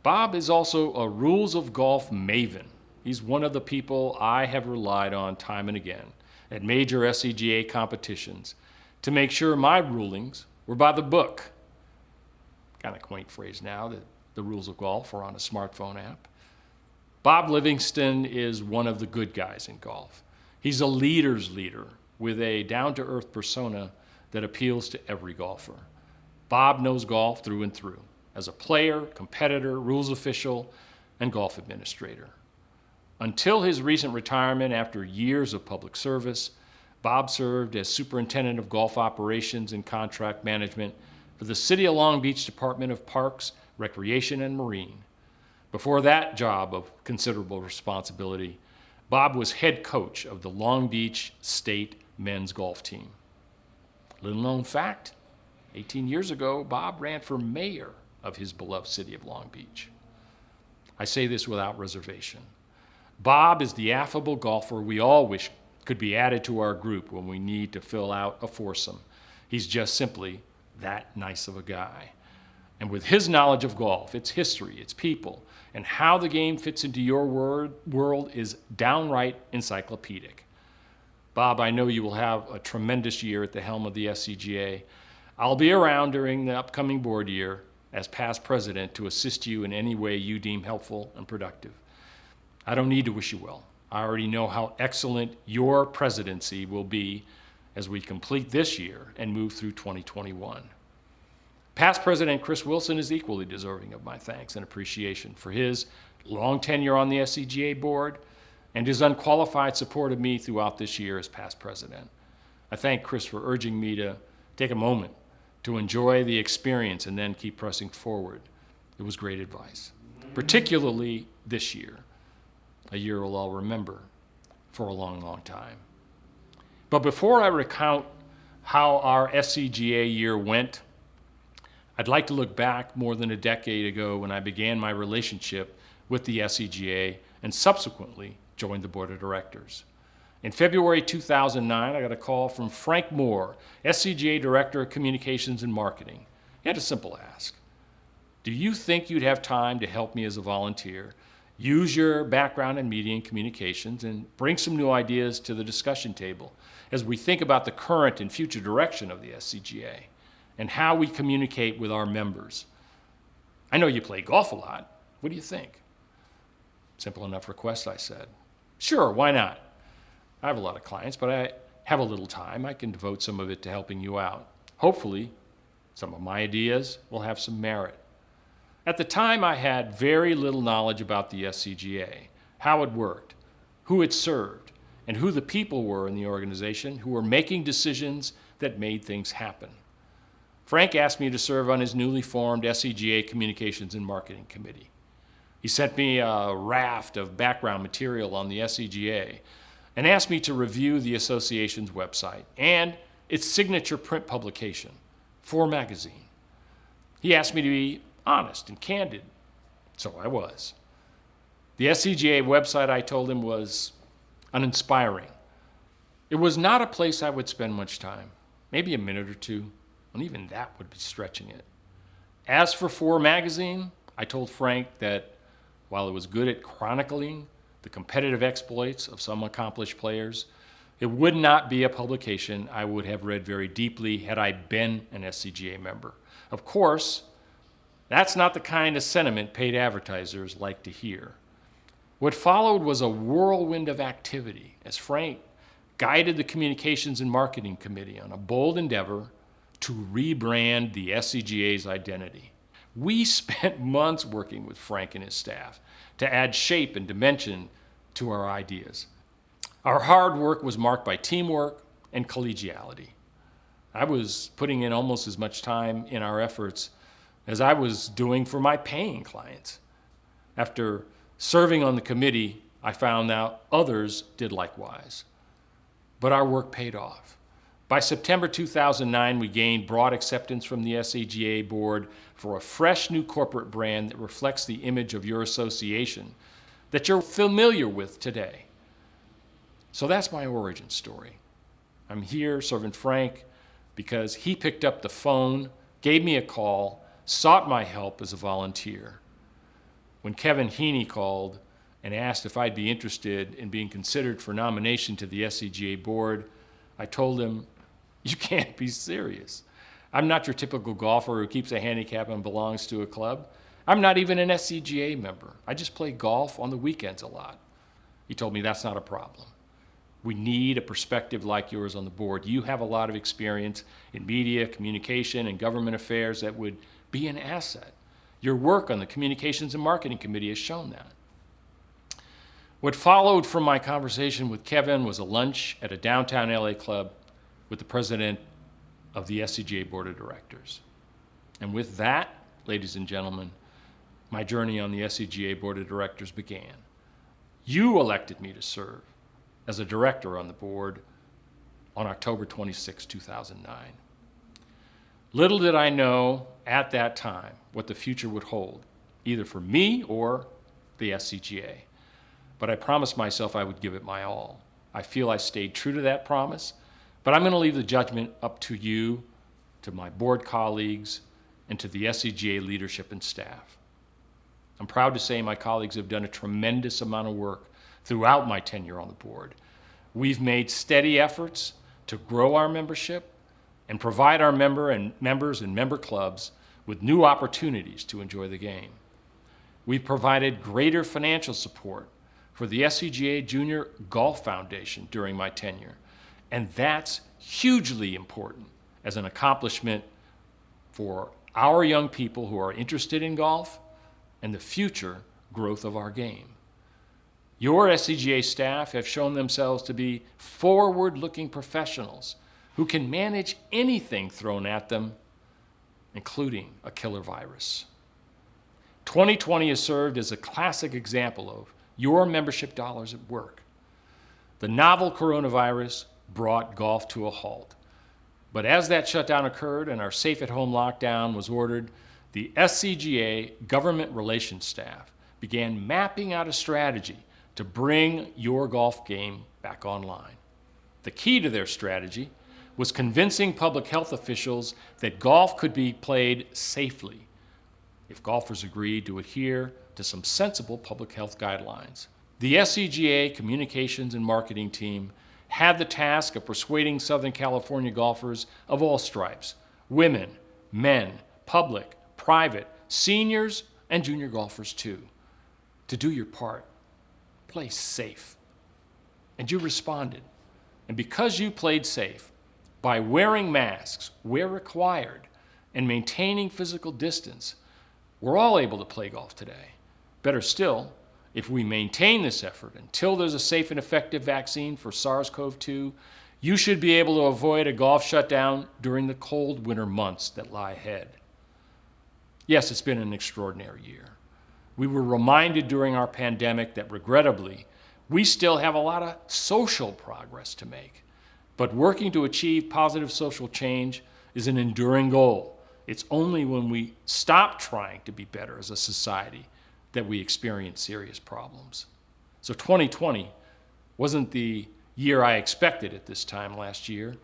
Bob is also a rules of golf maven. He's one of the people I have relied on time and again at major SCGA competitions to make sure my rulings were by the book. Kind of quaint phrase now that the rules of golf are on a smartphone app. Bob Livingstone is one of the good guys in golf. He's a leader's leader with a down-to-earth persona that appeals to every golfer. Bob knows golf through and through as a player, competitor, rules official, and golf administrator. Until his recent retirement after years of public service, Bob served as Superintendent of Golf Operations and Contract Management for the City of Long Beach Department of Parks, Recreation, and Marine. Before that job of considerable responsibility, Bob was head coach of the Long Beach State men's golf team. Little known fact, 18 years ago, Bob ran for mayor of his beloved city of Long Beach. I say this without reservation. Bob is the affable golfer we all wish could be added to our group when we need to fill out a foursome. He's just simply that nice of a guy. And with his knowledge of golf, its history, its people, and how the game fits into your world is downright encyclopedic. Bob, I know you will have a tremendous year at the helm of the SCGA. I'll be around during the upcoming board year as past president to assist you in any way you deem helpful and productive. I don't need to wish you well. I already know how excellent your presidency will be as we complete this year and move through 2021. Past President Chris Wilson is equally deserving of my thanks and appreciation for his long tenure on the SCGA board and his unqualified support of me throughout this year as past president. I thank Chris for urging me to take a moment to enjoy the experience and then keep pressing forward. It was great advice, particularly this year, a year we'll all remember for a long, long time. But before I recount how our SCGA year went, I'd like to look back more than a decade ago when I began my relationship with the SCGA and subsequently joined the board of directors. In February 2009, I got a call from Frank Moore, SCGA Director of Communications and Marketing. He had a simple ask. Do you think you'd have time to help me as a volunteer, use your background in media and communications, and bring some new ideas to the discussion table as we think about the current and future direction of the SCGA and how we communicate with our members? I know you play golf a lot. What do you think? Simple enough request, I said. Sure, why not? I have a lot of clients, but I have a little time. I can devote some of it to helping you out. Hopefully, some of my ideas will have some merit. At the time, I had very little knowledge about the SCGA, how it worked, who it served, and who the people were in the organization who were making decisions that made things happen. Frank asked me to serve on his newly formed SCGA Communications and Marketing Committee. He sent me a raft of background material on the SCGA and asked me to review the association's website and its signature print publication, For Magazine. He asked me to be honest and candid, so I was. The SCGA website, I told him, was uninspiring. It was not a place I would spend much time, maybe a minute or two, and even that would be stretching it. As for Magazine, I told Frank that while it was good at chronicling the competitive exploits of some accomplished players, it would not be a publication I would have read very deeply had I been an SCGA member. Of course, that's not the kind of sentiment paid advertisers like to hear. What followed was a whirlwind of activity as Frank guided the Communications and Marketing Committee on a bold endeavor to rebrand the SCGA's identity. We spent months working with Frank and his staff to add shape and dimension to our ideas. Our hard work was marked by teamwork and collegiality. I was putting in almost as much time in our efforts as I was doing for my paying clients. After serving on the committee, I found out others did likewise. But our work paid off. By September 2009, we gained broad acceptance from the SCGA board for a fresh new corporate brand that reflects the image of your association that you're familiar with today. So that's my origin story. I'm here serving Frank because he picked up the phone, gave me a call, sought my help as a volunteer. When Kevin Heaney called and asked if I'd be interested in being considered for nomination to the SCGA board, I told him, "You can't be serious. I'm not your typical golfer who keeps a handicap and belongs to a club. I'm not even an SCGA member. I just play golf on the weekends a lot." He told me that's not a problem. We need a perspective like yours on the board. You have a lot of experience in media, communication, and government affairs that would be an asset. Your work on the Communications and Marketing Committee has shown that. What followed from my conversation with Kevin was a lunch at a downtown LA club with the president of the SCGA Board of Directors. And with that, ladies and gentlemen, my journey on the SCGA Board of Directors began. You elected me to serve as a director on the board on October 26, 2009. Little did I know at that time what the future would hold, either for me or the SCGA. But I promised myself I would give it my all. I feel I stayed true to that promise, but I'm going to leave the judgment up to you, to my board colleagues, and to the SCGA leadership and staff. I'm proud to say my colleagues have done a tremendous amount of work throughout my tenure on the board. We've made steady efforts to grow our membership and provide our members and member clubs with new opportunities to enjoy the game. We've provided greater financial support for the SCGA Junior Golf Foundation during my tenure, and that's hugely important as an accomplishment for our young people who are interested in golf and the future growth of our game. Your SCGA staff have shown themselves to be forward-looking professionals who can manage anything thrown at them, including a killer virus. 2020 has served as a classic example of your membership dollars at work. The novel coronavirus brought golf to a halt. But as that shutdown occurred and our safe-at-home lockdown was ordered, the SCGA government relations staff began mapping out a strategy to bring your golf game back online. The key to their strategy was convincing public health officials that golf could be played safely if golfers agreed to adhere to some sensible public health guidelines. The SCGA communications and marketing team had the task of persuading Southern California golfers of all stripes, women, men, public, private, seniors, and junior golfers too, to do your part. Play safe. And you responded. And because you played safe, by wearing masks where required and maintaining physical distance, we're all able to play golf today. Better still, if we maintain this effort until there's a safe and effective vaccine for SARS-CoV-2, you should be able to avoid a golf shutdown during the cold winter months that lie ahead. Yes, it's been an extraordinary year. We were reminded during our pandemic that regrettably, we still have a lot of social progress to make. But working to achieve positive social change is an enduring goal. It's only when we stop trying to be better as a society that we experience serious problems. So 2020 wasn't the year I expected at this time last year,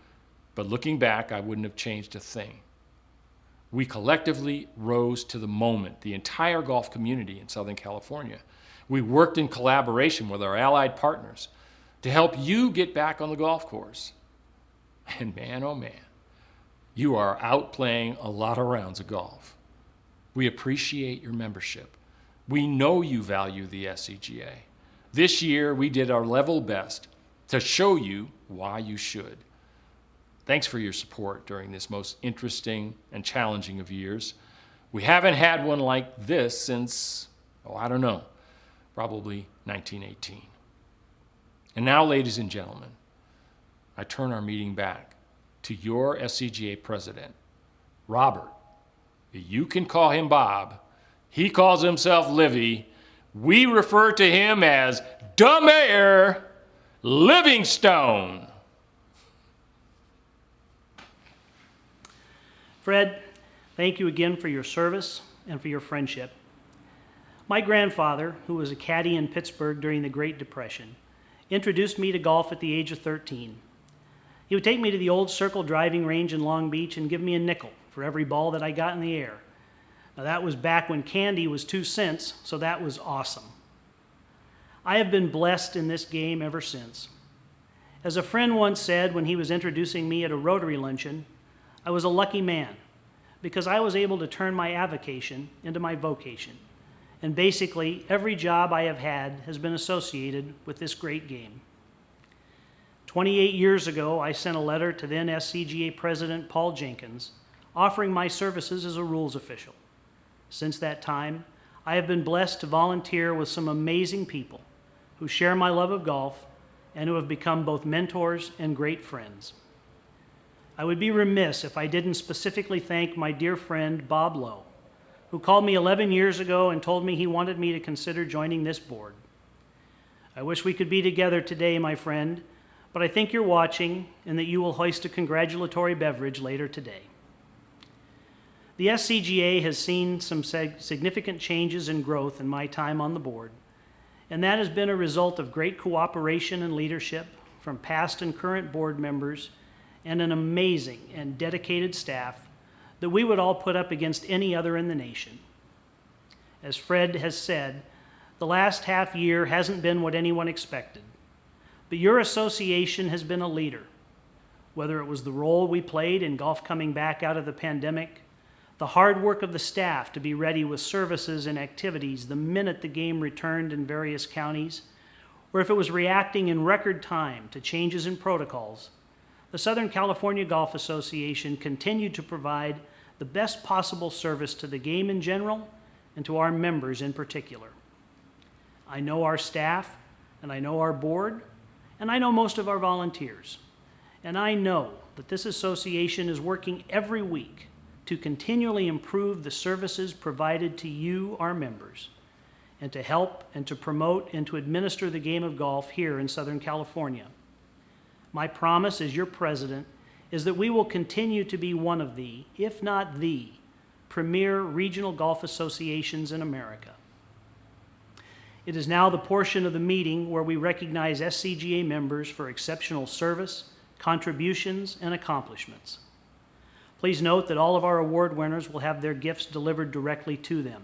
but looking back, I wouldn't have changed a thing. We collectively rose to the moment, the entire golf community in Southern California. We worked in collaboration with our allied partners to help you get back on the golf course. And man, oh man, you are out playing a lot of rounds of golf. We appreciate your membership. We know you value the SCGA. This year, we did our level best to show you why you should. Thanks for your support during this most interesting and challenging of years. We haven't had one like this since, probably 1918. And now, ladies and gentlemen, I turn our meeting back to your SCGA president, Robert. You can call him Bob. He calls himself Livy. We refer to him as the Mayor Livingstone. Fred, thank you again for your service and for your friendship. My grandfather, who was a caddy in Pittsburgh during the Great Depression, introduced me to golf at the age of 13. He would take me to the old Circle driving range in Long Beach and give me a nickel for every ball that I got in the air. Now that was back when candy was 2 cents, so that was awesome. I have been blessed in this game ever since. As a friend once said when he was introducing me at a Rotary luncheon, I was a lucky man because I was able to turn my avocation into my vocation. And basically, every job I have had has been associated with this great game. 28 years ago, I sent a letter to then SCGA President Paul Jenkins offering my services as a rules official. Since that time, I have been blessed to volunteer with some amazing people who share my love of golf and who have become both mentors and great friends. I would be remiss if I didn't specifically thank my dear friend Bob Lowe, who called me 11 years ago and told me he wanted me to consider joining this board. I wish we could be together today, my friend, but I think you're watching and that you will hoist a congratulatory beverage later today. The SCGA has seen some significant changes and growth in my time on the board, and that has been a result of great cooperation and leadership from past and current board members and an amazing and dedicated staff that we would all put up against any other in the nation. As Fred has said, the last half year hasn't been what anyone expected, but your association has been a leader, whether it was the role we played in golf coming back out of the pandemic, the hard work of the staff to be ready with services and activities the minute the game returned in various counties, or if it was reacting in record time to changes in protocols. The Southern California Golf Association continued to provide the best possible service to the game in general and to our members in particular. I know our staff, and I know our board, and I know most of our volunteers. And I know that this association is working every week to continually improve the services provided to you, our members, and to help and to promote and to administer the game of golf here in Southern California. My promise as your president is that we will continue to be one of the, if not the, premier regional golf associations in America. It is now the portion of the meeting where we recognize SCGA members for exceptional service, contributions, and accomplishments. Please note that all of our award winners will have their gifts delivered directly to them.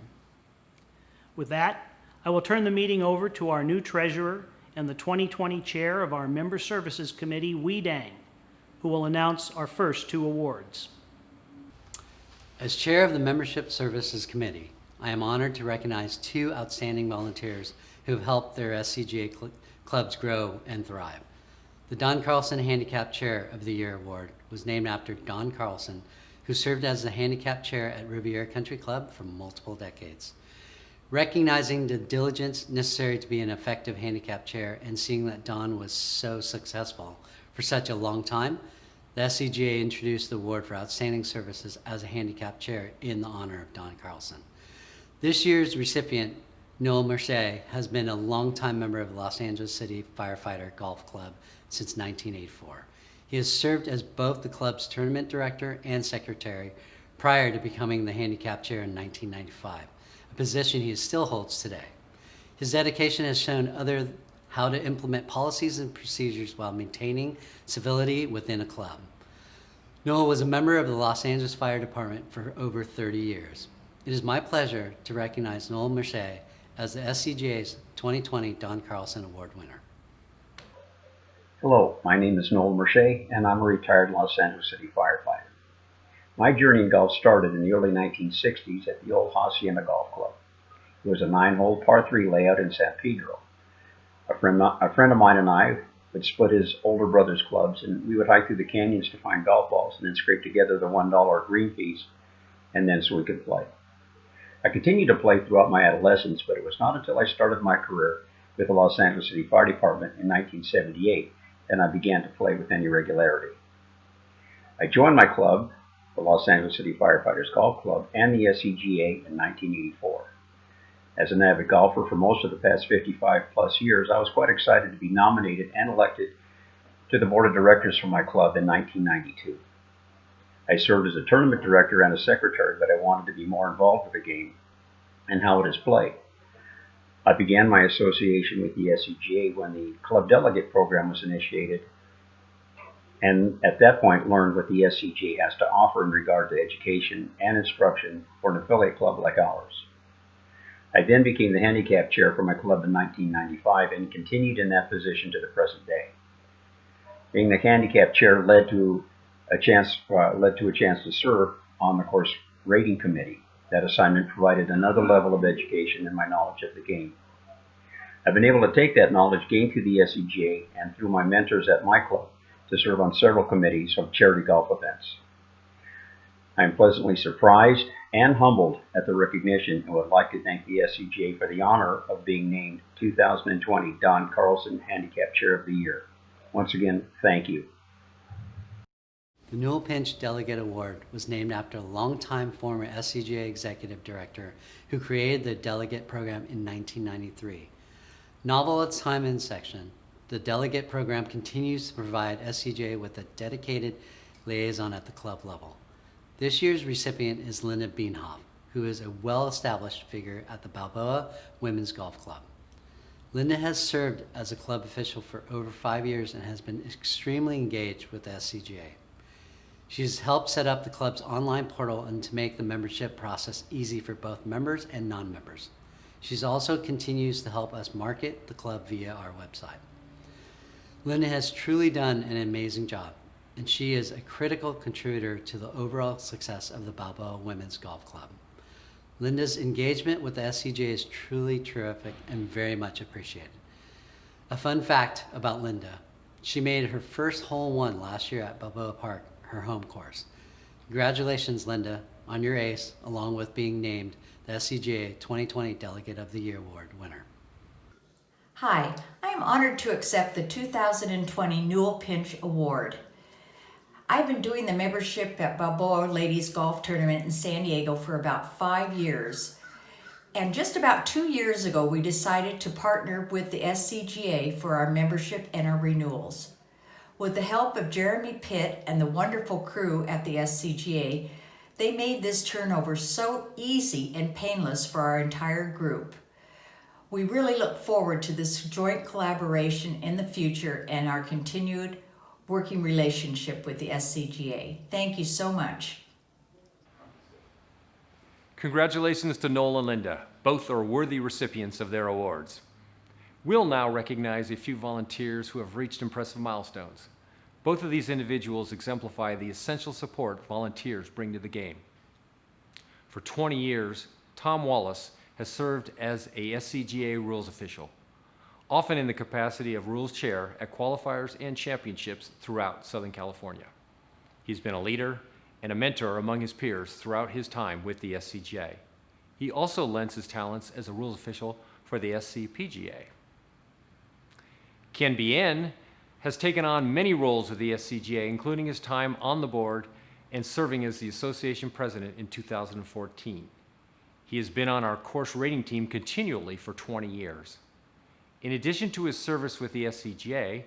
With that, I will turn the meeting over to our new treasurer and the 2020 chair of our Member Services Committee, Wee Dang, who will announce our first two awards. As chair of the Membership Services Committee, I am honored to recognize two outstanding volunteers who have helped their SCGA clubs grow and thrive. The Don Carlson Handicap Chair of the Year Award was named after Don Carlson, who served as the handicap chair at Riviera Country Club for multiple decades. Recognizing the diligence necessary to be an effective handicap chair and seeing that Don was so successful for such a long time, the SCGA introduced the award for outstanding services as a handicap chair in the honor of Don Carlson. This year's recipient, Noel Merced, has been a longtime member of the Los Angeles City Firefighter Golf Club since 1984. He has served as both the club's tournament director and secretary prior to becoming the handicap chair in 1995, a position he still holds today. His dedication has shown others how to implement policies and procedures while maintaining civility within a club. Noel was a member of the Los Angeles Fire Department for over 30 years. It is my pleasure to recognize Noel Merced as the SCGA's 2020 Don Carlson Award winner. Hello, my name is Noel Merced, and I'm a retired Los Angeles City firefighter. My journey in golf started in the early 1960s at the old Hacienda Golf Club. It was a 9-hole par 3 layout in San Pedro. A friend of mine and I would split his older brother's clubs, and we would hike through the canyons to find golf balls and then scrape together the $1 green fees, and then so we could play. I continued to play throughout my adolescence, but it was not until I started my career with the Los Angeles City Fire Department in 1978 that I began to play with any regularity. I joined my club, the Los Angeles City Firefighters Golf Club, and the SCGA in 1984. As an avid golfer for most of the past 55 plus years, I was quite excited to be nominated and elected to the board of directors for my club in 1992. I served as a tournament director and a secretary, but I wanted to be more involved with the game and how it is played. I began my association with the SCGA when the Club Delegate program was initiated, and at that point learned what the SCGA has to offer in regard to education and instruction for an affiliate club like ours. I then became the handicap chair for my club in 1995 and continued in that position to the present day. Being the handicap chair led to a chance to serve on the course rating committee. That assignment provided another level of education in my knowledge of the game. I've been able to take that knowledge gained through the SCGA and through my mentors at my club to serve on several committees of charity golf events. I am pleasantly surprised and humbled at the recognition and would like to thank the SCGA for the honor of being named 2020 Don Carlson Handicap Chair of the Year. Once again, thank you. The Newell Pinch Delegate Award was named after a longtime former SCGA executive director who created the Delegate program in 1993. Novel at its time and section, the Delegate program continues to provide SCGA with a dedicated liaison at the club level. This year's recipient is Linda Beanhoff, who is a well-established figure at the Balboa Women's Golf Club. Linda has served as a club official for over 5 years and has been extremely engaged with the SCGA. She's helped set up the club's online portal and to make the membership process easy for both members and non-members. She's also continues to help us market the club via our website. Linda has truly done an amazing job, and she is a critical contributor to the overall success of the Balboa Women's Golf Club. Linda's engagement with the SCGA is truly terrific and very much appreciated. A fun fact about Linda, she made her first hole-in-one last year at Balboa Park, her home course. Congratulations, Linda, on your ace, along with being named the SCGA 2020 Delegate of the Year Award winner. Hi, I am honored to accept the 2020 Newell Pinch Award. I've been doing the membership at Balboa Ladies Golf Tournament in San Diego for about 5 years. And just about 2 years ago, we decided to partner with the SCGA for our membership and our renewals. With the help of Jeremy Pitt and the wonderful crew at the SCGA, they made this turnover so easy and painless for our entire group. We really look forward to this joint collaboration in the future and our continued working relationship with the SCGA. Thank you so much. Congratulations to Noel and Linda. Both are worthy recipients of their awards. We'll now recognize a few volunteers who have reached impressive milestones. Both of these individuals exemplify the essential support volunteers bring to the game. For 20 years, Tom Wallace has served as a SCGA rules official, often in the capacity of rules chair at qualifiers and championships throughout Southern California. He's been a leader and a mentor among his peers throughout his time with the SCGA. He also lends his talents as a rules official for the SCPGA. Ken Bien has taken on many roles with the SCGA, including his time on the board and serving as the association president in 2014. He has been on our course rating team continually for 20 years. In addition to his service with the SCGA,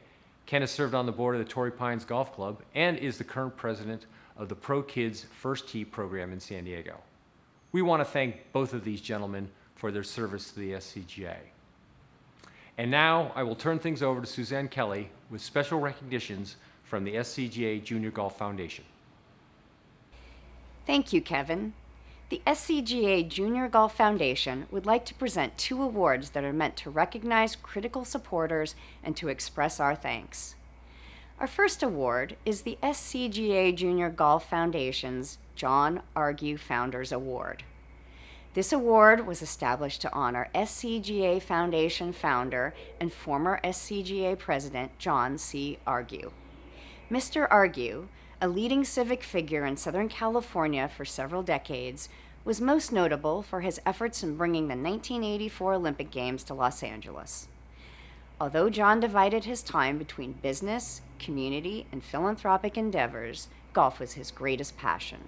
Ken has served on the board of the Torrey Pines Golf Club and is the current president of the Pro Kids First Tee program in San Diego. We want to thank both of these gentlemen for their service to the SCGA. And now I will turn things over to Suzanne Kelly with special recognitions from the SCGA Junior Golf Foundation. Thank you, Kevin. The SCGA Junior Golf Foundation would like to present 2 awards that are meant to recognize critical supporters and to express our thanks. Our first award is the SCGA Junior Golf Foundation's John Argue Founders Award. This award was established to honor SCGA Foundation founder and former SCGA president John C. Argue. Mr. Argue, a leading civic figure in Southern California for several decades, was most notable for his efforts in bringing the 1984 Olympic Games to Los Angeles. Although John divided his time between business, community, and philanthropic endeavors, golf was his greatest passion.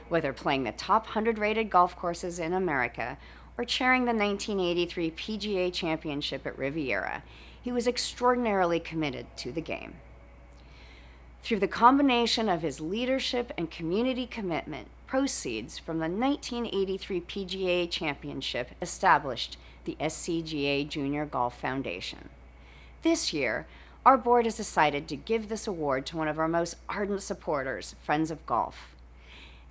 Whether playing the top 100 rated golf courses in America or chairing the 1983 PGA Championship at Riviera, he was extraordinarily committed to the game. Through the combination of his leadership and community commitment, proceeds from the 1983 PGA Championship established the SCGA Junior Golf Foundation. This year, our board has decided to give this award to one of our most ardent supporters, Friends of Golf.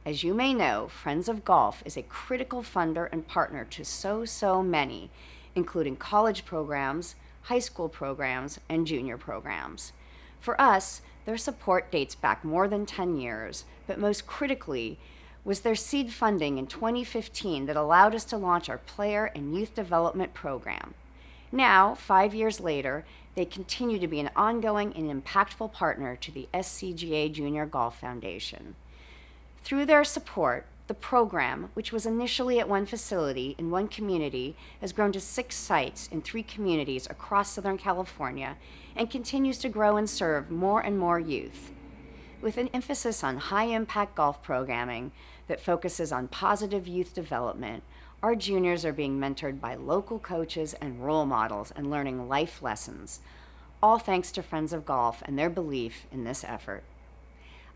As you may know, Friends of Golf is a critical funder and partner to so many, including college programs, high school programs, and junior programs. For us, their support dates back more than 10 years, but most critically was their seed funding in 2015 that allowed us to launch our player and youth development program. Now, 5 years later, they continue to be an ongoing and impactful partner to the SCGA Junior Golf Foundation. Through their support, the program, which was initially at one facility in one community, has grown to 6 sites in 3 communities across Southern California and continues to grow and serve more and more youth. With an emphasis on high-impact golf programming that focuses on positive youth development, our juniors are being mentored by local coaches and role models and learning life lessons, all thanks to Friends of Golf and their belief in this effort.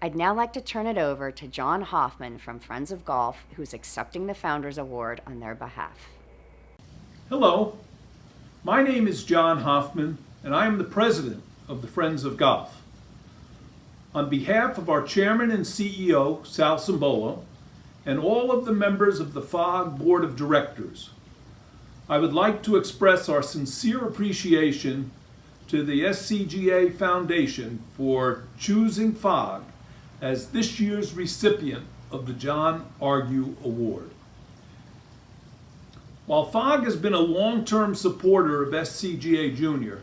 I'd now like to turn it over to John Hoffman from Friends of Golf, who's accepting the Founders Award on their behalf. Hello. My name is John Hoffman, and I am the president of the Friends of Golf. On behalf of our chairman and CEO, Sal Cimbolo, and all of the members of the FOG Board of Directors, I would like to express our sincere appreciation to the SCGA Foundation for choosing FOG as this year's recipient of the John Argue Award. While FOG has been a long-term supporter of SCGA Junior,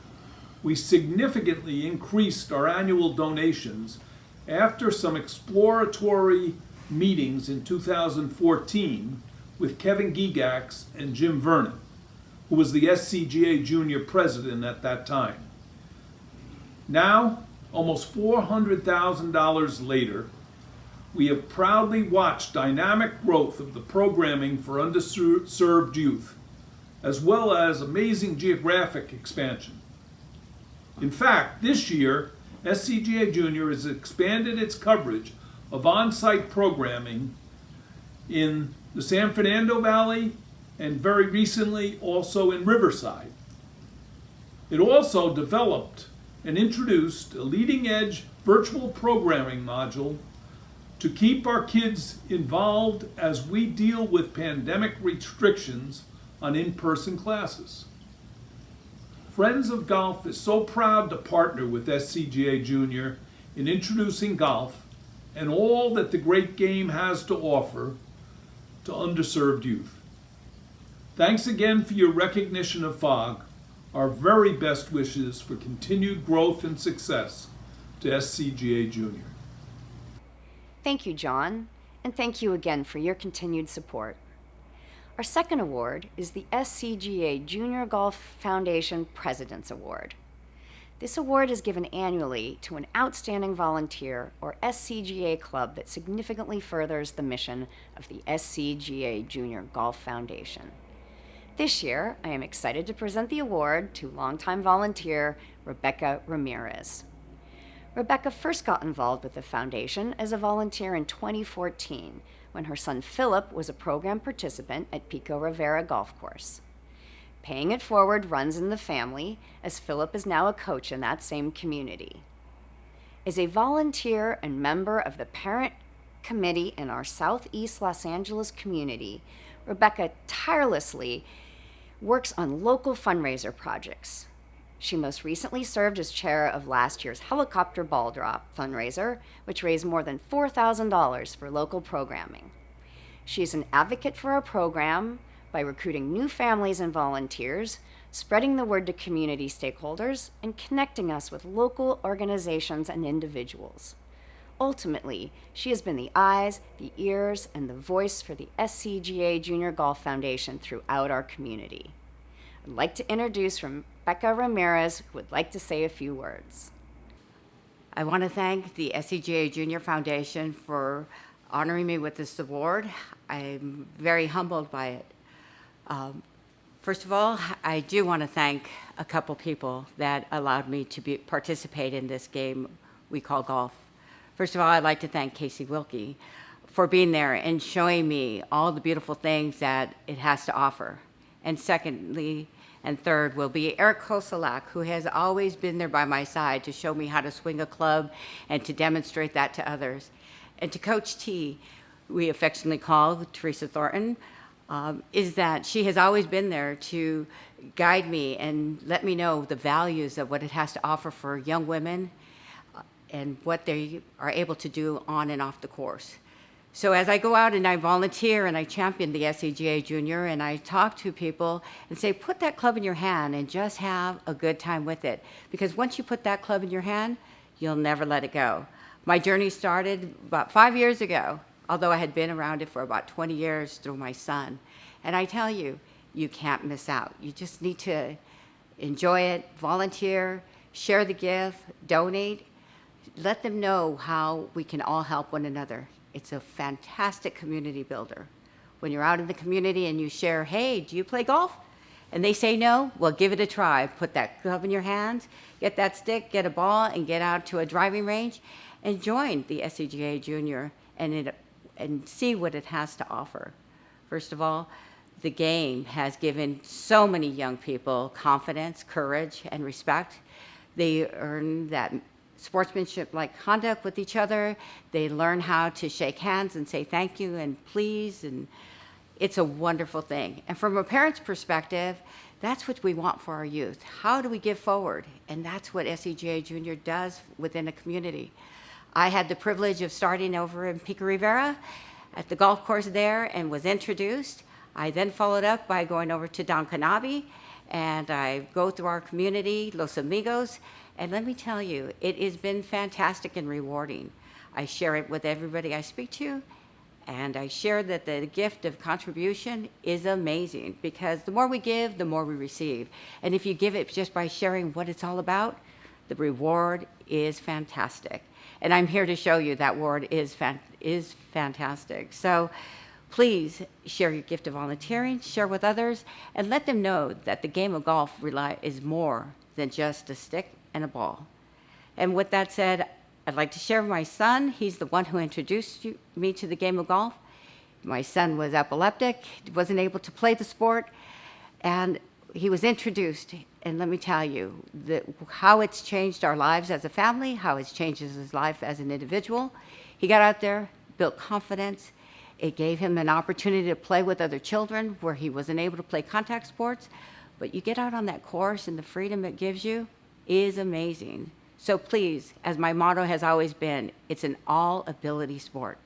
we significantly increased our annual donations after some exploratory meetings in 2014 with Kevin Gigax and Jim Vernon, who was the SCGA Junior president at that time. Now, almost $400,000 later, we have proudly watched dynamic growth of the programming for underserved youth, as well as amazing geographic expansion. In fact, this year, SCGA Junior has expanded its coverage of on-site programming in the San Fernando Valley and very recently also in Riverside. It also developed and introduced a leading-edge virtual programming module to keep our kids involved as we deal with pandemic restrictions on in-person classes. Friends of Golf is so proud to partner with SCGA Junior in introducing golf and all that the great game has to offer to underserved youth. Thanks again for your recognition of FOG. Our very best wishes for continued growth and success to SCGA Junior. Thank you, John, and thank you again for your continued support. Our second award is the SCGA Junior Golf Foundation President's Award. This award is given annually to an outstanding volunteer or SCGA club that significantly furthers the mission of the SCGA Junior Golf Foundation. This year, I am excited to present the award to longtime volunteer Becca Ramirez. Rebecca first got involved with the foundation as a volunteer in 2014 when her son Philip was a program participant at Pico Rivera Golf Course. Paying it forward runs in the family, as Philip is now a coach in that same community. As a volunteer and member of the parent committee in our Southeast Los Angeles community, Rebecca tirelessly works on local fundraiser projects. She most recently served as chair of last year's helicopter ball drop fundraiser, which raised more than $4,000 for local programming. She is an advocate for our program by recruiting new families and volunteers, spreading the word to community stakeholders, and connecting us with local organizations and individuals. Ultimately, she has been the eyes, the ears, and the voice for the SCGA Junior Golf Foundation throughout our community. I'd like to introduce Becca Ramirez, who would like to say a few words. I want to thank the SCGA Junior Foundation for honoring me with this award. I'm very humbled by it. First of all, I do want to thank a couple people that allowed me to participate in this game we call golf. First of all, I'd like to thank Casey Wilkie for being there and showing me all the beautiful things that it has to offer. And secondly, and third will be Eric Kosalak, who has always been there by my side to show me how to swing a club and to demonstrate that to others. And to Coach T, we affectionately call Teresa Thornton, is that she has always been there to guide me and let me know the values of what it has to offer for young women and what they are able to do on and off the course. So as I go out and I volunteer and I champion the SCGA Junior and I talk to people and say, put that club in your hand and just have a good time with it. Because once you put that club in your hand, you'll never let it go. My journey started about 5 years ago, although I had been around it for about 20 years through my son. And I tell you, you can't miss out. You just need to enjoy it, volunteer, share the gift, donate. Let them know how we can all help one another. It's a fantastic community builder. When you're out in the community and you share, hey, do you play golf? And they say no, well, give it a try. Put that glove in your hands, get that stick, get a ball, and get out to a driving range and join the SCGA Junior and see what it has to offer. First of all, the game has given so many young people confidence, courage, and respect. They earn that sportsmanship-like conduct with each other. They learn how to shake hands and say thank you and please, and it's a wonderful thing. And from a parent's perspective, that's what we want for our youth. How do we give forward? And that's what SCGA Junior does within a community. I had the privilege of starting over in Pico Rivera at the golf course there and was introduced. I then followed up by going over to Don Canavi, and I go through our community, Los Amigos, and let me tell you, it has been fantastic and rewarding. I share it with everybody I speak to, and I share that the gift of contribution is amazing, because the more we give, the more we receive. And if you give it just by sharing what it's all about, the reward is fantastic. And I'm here to show you that reward is fantastic. So please share your gift of volunteering, share with others, and let them know that the game of golf is more than just a stick and a ball. And with that said, I'd like to share with my son. He's the one who introduced me to the game of golf. My son was epileptic, wasn't able to play the sport, and he was introduced. And let me tell you how it's changed our lives as a family, how it's changed his life as an individual. He got out there, built confidence. It gave him an opportunity to play with other children where he wasn't able to play contact sports. But you get out on that course and the freedom it gives you is amazing. So please, as my motto has always been, it's an all-ability sport.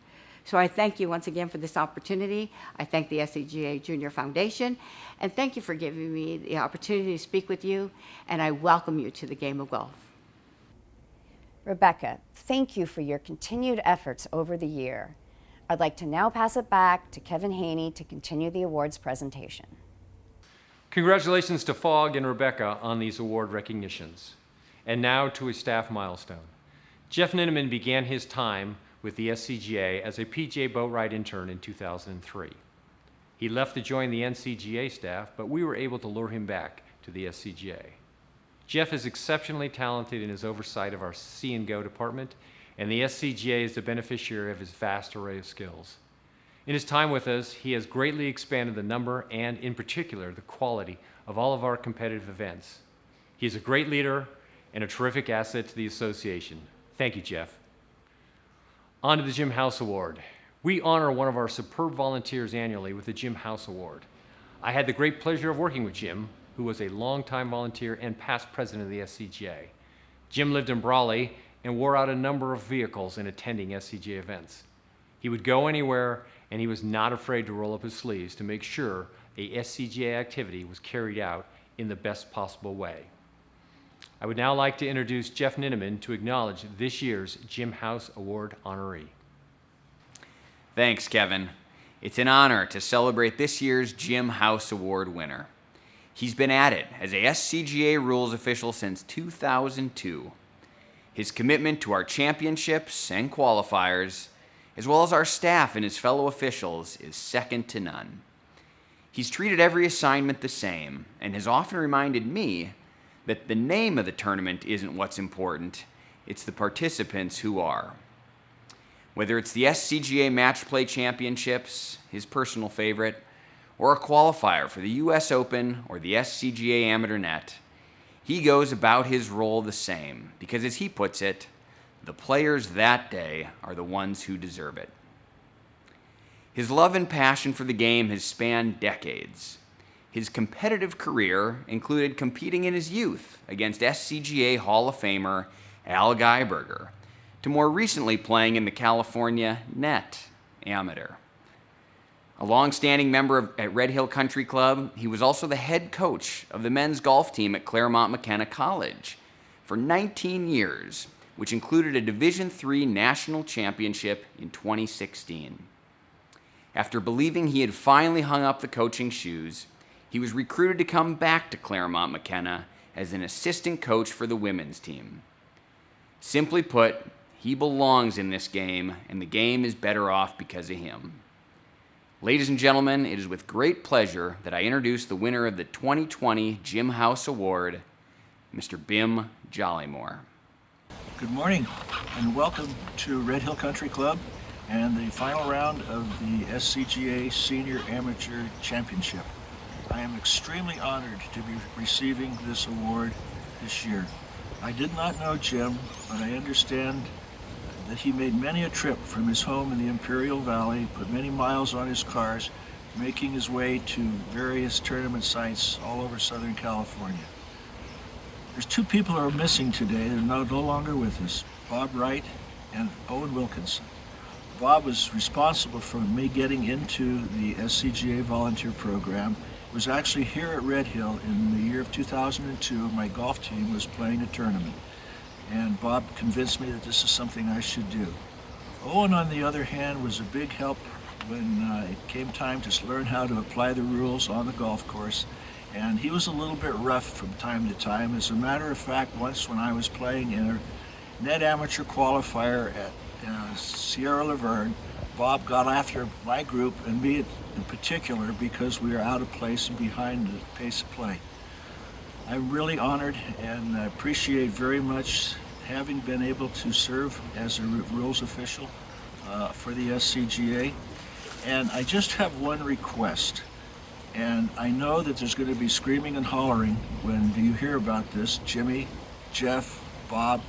So I thank you once again for this opportunity. I thank the SCGA Junior Foundation, and thank you for giving me the opportunity to speak with you, and I welcome you to the game of golf. Rebecca, thank you for your continued efforts over the year. I'd like to now pass it back to Kevin Haney to continue the awards presentation. Congratulations to Fogg and Rebecca on these award recognitions. And now to a staff milestone. Jeff Ninneman began his time with the SCGA as a PGA boat ride intern in 2003. He left to join the NCGA staff, but we were able to lure him back to the SCGA. Jeff is exceptionally talented in his oversight of our C&Go department, and the SCGA is the beneficiary of his vast array of skills. In his time with us, he has greatly expanded the number and, in particular, the quality of all of our competitive events. He is a great leader and a terrific asset to the association. Thank you, Jeff. On to the Jim House Award. We honor one of our superb volunteers annually with the Jim House Award. I had the great pleasure of working with Jim, who was a longtime volunteer and past president of the SCGA. Jim lived in Brawley and wore out a number of vehicles in attending SCGA events. He would go anywhere, and he was not afraid to roll up his sleeves to make sure a SCGA activity was carried out in the best possible way. I would now like to introduce Jeff Ninneman to acknowledge this year's Jim House Award honoree. Thanks, Kevin. It's an honor to celebrate this year's Jim House Award winner. He's been at it as a SCGA rules official since 2002. His commitment to our championships and qualifiers, as well as our staff and his fellow officials, is second to none. He's treated every assignment the same and has often reminded me that the name of the tournament isn't what's important, it's the participants who are. Whether it's the SCGA Match Play Championships, his personal favorite, or a qualifier for the US Open or the SCGA Amateur Net, he goes about his role the same, because as he puts it, the players that day are the ones who deserve it. His love and passion for the game has spanned decades. His competitive career included competing in his youth against SCGA Hall of Famer Al Geiberger, to more recently playing in the California Net Amateur. A long-standing member at Red Hill Country Club, he was also the head coach of the men's golf team at Claremont McKenna College for 19 years, which included a Division III national championship in 2016. After believing he had finally hung up the coaching shoes, he was recruited to come back to Claremont McKenna as an assistant coach for the women's team. Simply put, he belongs in this game, and the game is better off because of him. Ladies and gentlemen, it is with great pleasure that I introduce the winner of the 2020 Jim House Award, Mr. Bim Jollymore. Good morning and welcome to Red Hill Country Club. and the final round of the SCGA Senior Amateur Championship. I am extremely honored to be receiving this award this year. I did not know Jim, but I understand that he made many a trip from his home in the Imperial Valley, put many miles on his cars, making his way to various tournament sites all over Southern California. There's two people who are missing today. They're no longer with us, Bob Wright and Owen Wilkinson. Bob was responsible for me getting into the SCGA volunteer program. It was actually here at Red Hill in the year of 2002. My golf team was playing a tournament, and Bob convinced me that this is something I should do. Owen, on the other hand, was a big help when it came time to learn how to apply the rules on the golf course, and he was a little bit rough from time to time. As a matter of fact, once when I was playing in a net amateur qualifier at Sierra Laverne, Bob got after my group and me in particular because we were out of place and behind the pace of play. I'm really honored and appreciate very much having been able to serve as a rules official for the SCGA. And I just have one request. And I know that there's going to be screaming and hollering when you hear about this, Jimmy, Jeff, Bob,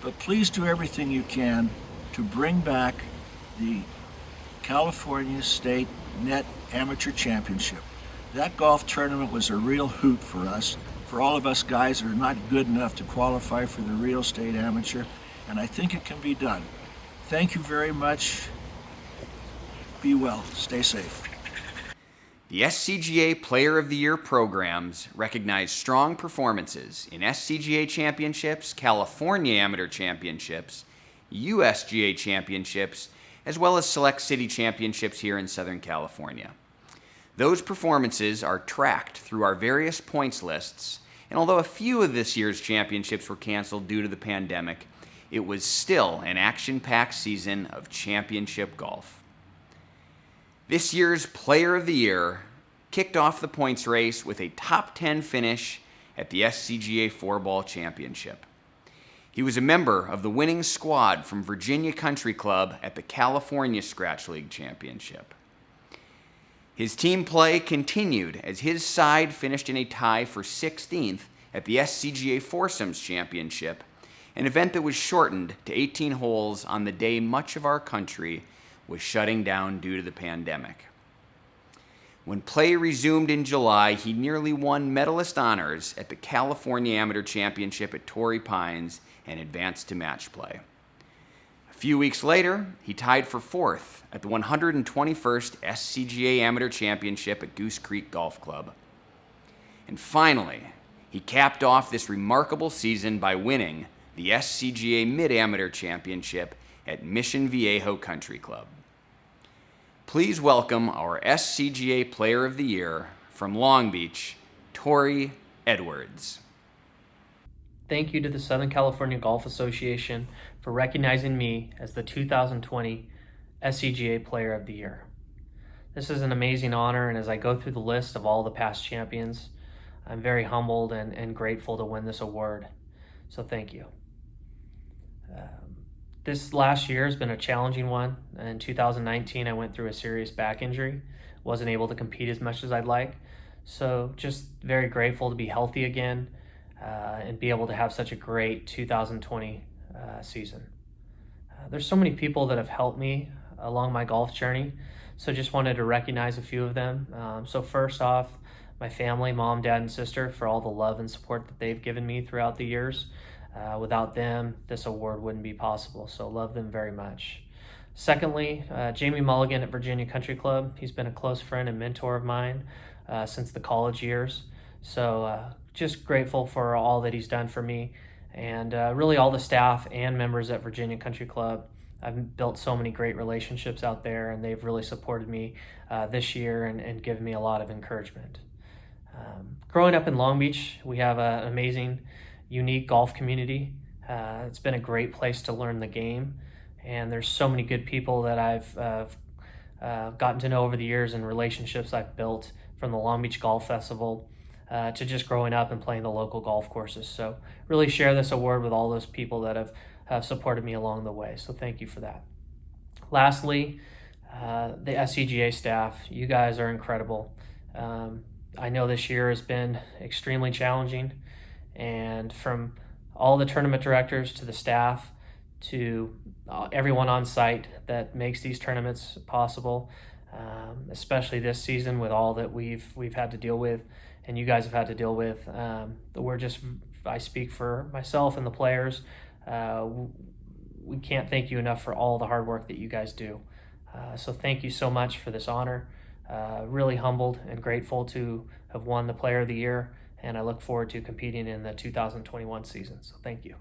but please do everything you can to bring back the California State Net Amateur Championship. That golf tournament was a real hoot for us, for all of us guys that are not good enough to qualify for the real state amateur, and I think it can be done. Thank you very much. Be well. Stay safe. The SCGA Player of the Year programs recognize strong performances in SCGA Championships, California Amateur Championships, USGA Championships, as well as select city championships here in Southern California. Those performances are tracked through our various points lists, and although a few of this year's championships were canceled due to the pandemic, it was still an action-packed season of championship golf. This year's Player of the Year kicked off the points race with a top 10 finish at the SCGA 4-Ball Championship. He was a member of the winning squad from Virginia Country Club at the California Scratch League Championship. His team play continued as his side finished in a tie for 16th at the SCGA Foursomes Championship, an event that was shortened to 18 holes on the day much of our country was shutting down due to the pandemic. When play resumed in July, he nearly won medalist honors at the California Amateur Championship at Torrey Pines and advanced to match play. A few weeks later, he tied for 4th at the 121st SCGA Amateur Championship at Goose Creek Golf Club. And finally, he capped off this remarkable season by winning the SCGA Mid-Amateur Championship at Mission Viejo Country Club. Please welcome our SCGA Player of the Year from Long Beach, Tori Edwards. Thank you to the Southern California Golf Association for recognizing me as the 2020 SCGA Player of the Year. This is an amazing honor, and as I go through the list of all the past champions, I'm very humbled and grateful to win this award. So thank you. This last year has been a challenging one. In 2019, I went through a serious back injury. Wasn't able to compete as much as I'd like. So just very grateful to be healthy again and be able to have such a great 2020 season. There's so many people that have helped me along my golf journey. So just wanted to recognize a few of them. So first off, my family, mom, dad, and sister, for all the love and support that they've given me throughout the years. Without them, this award wouldn't be possible, so love them very much. Secondly, Jamie Mulligan at Virginia Country Club. He's been a close friend and mentor of mine since the college years, so just grateful for all that he's done for me, and really all the staff and members at Virginia Country Club. I've built so many great relationships out there, and they've really supported me this year and given me a lot of encouragement. Growing up in Long Beach, we have an amazing, unique golf community. It's been a great place to learn the game, and there's so many good people that I've gotten to know over the years and relationships I've built from the Long Beach Golf Festival to just growing up and playing the local golf courses. So really share this award with all those people that have supported me along the way. So thank you for that. Lastly, the SCGA staff, you guys are incredible. I know this year has been extremely challenging, and from all the tournament directors to the staff to everyone on site that makes these tournaments possible, especially this season with all that we've had to deal with and you guys have had to deal with. I speak for myself and the players. We can't thank you enough for all the hard work that you guys do. So thank you so much for this honor. Really humbled and grateful to have won the Player of the Year, and I look forward to competing in the 2021 season. So thank you.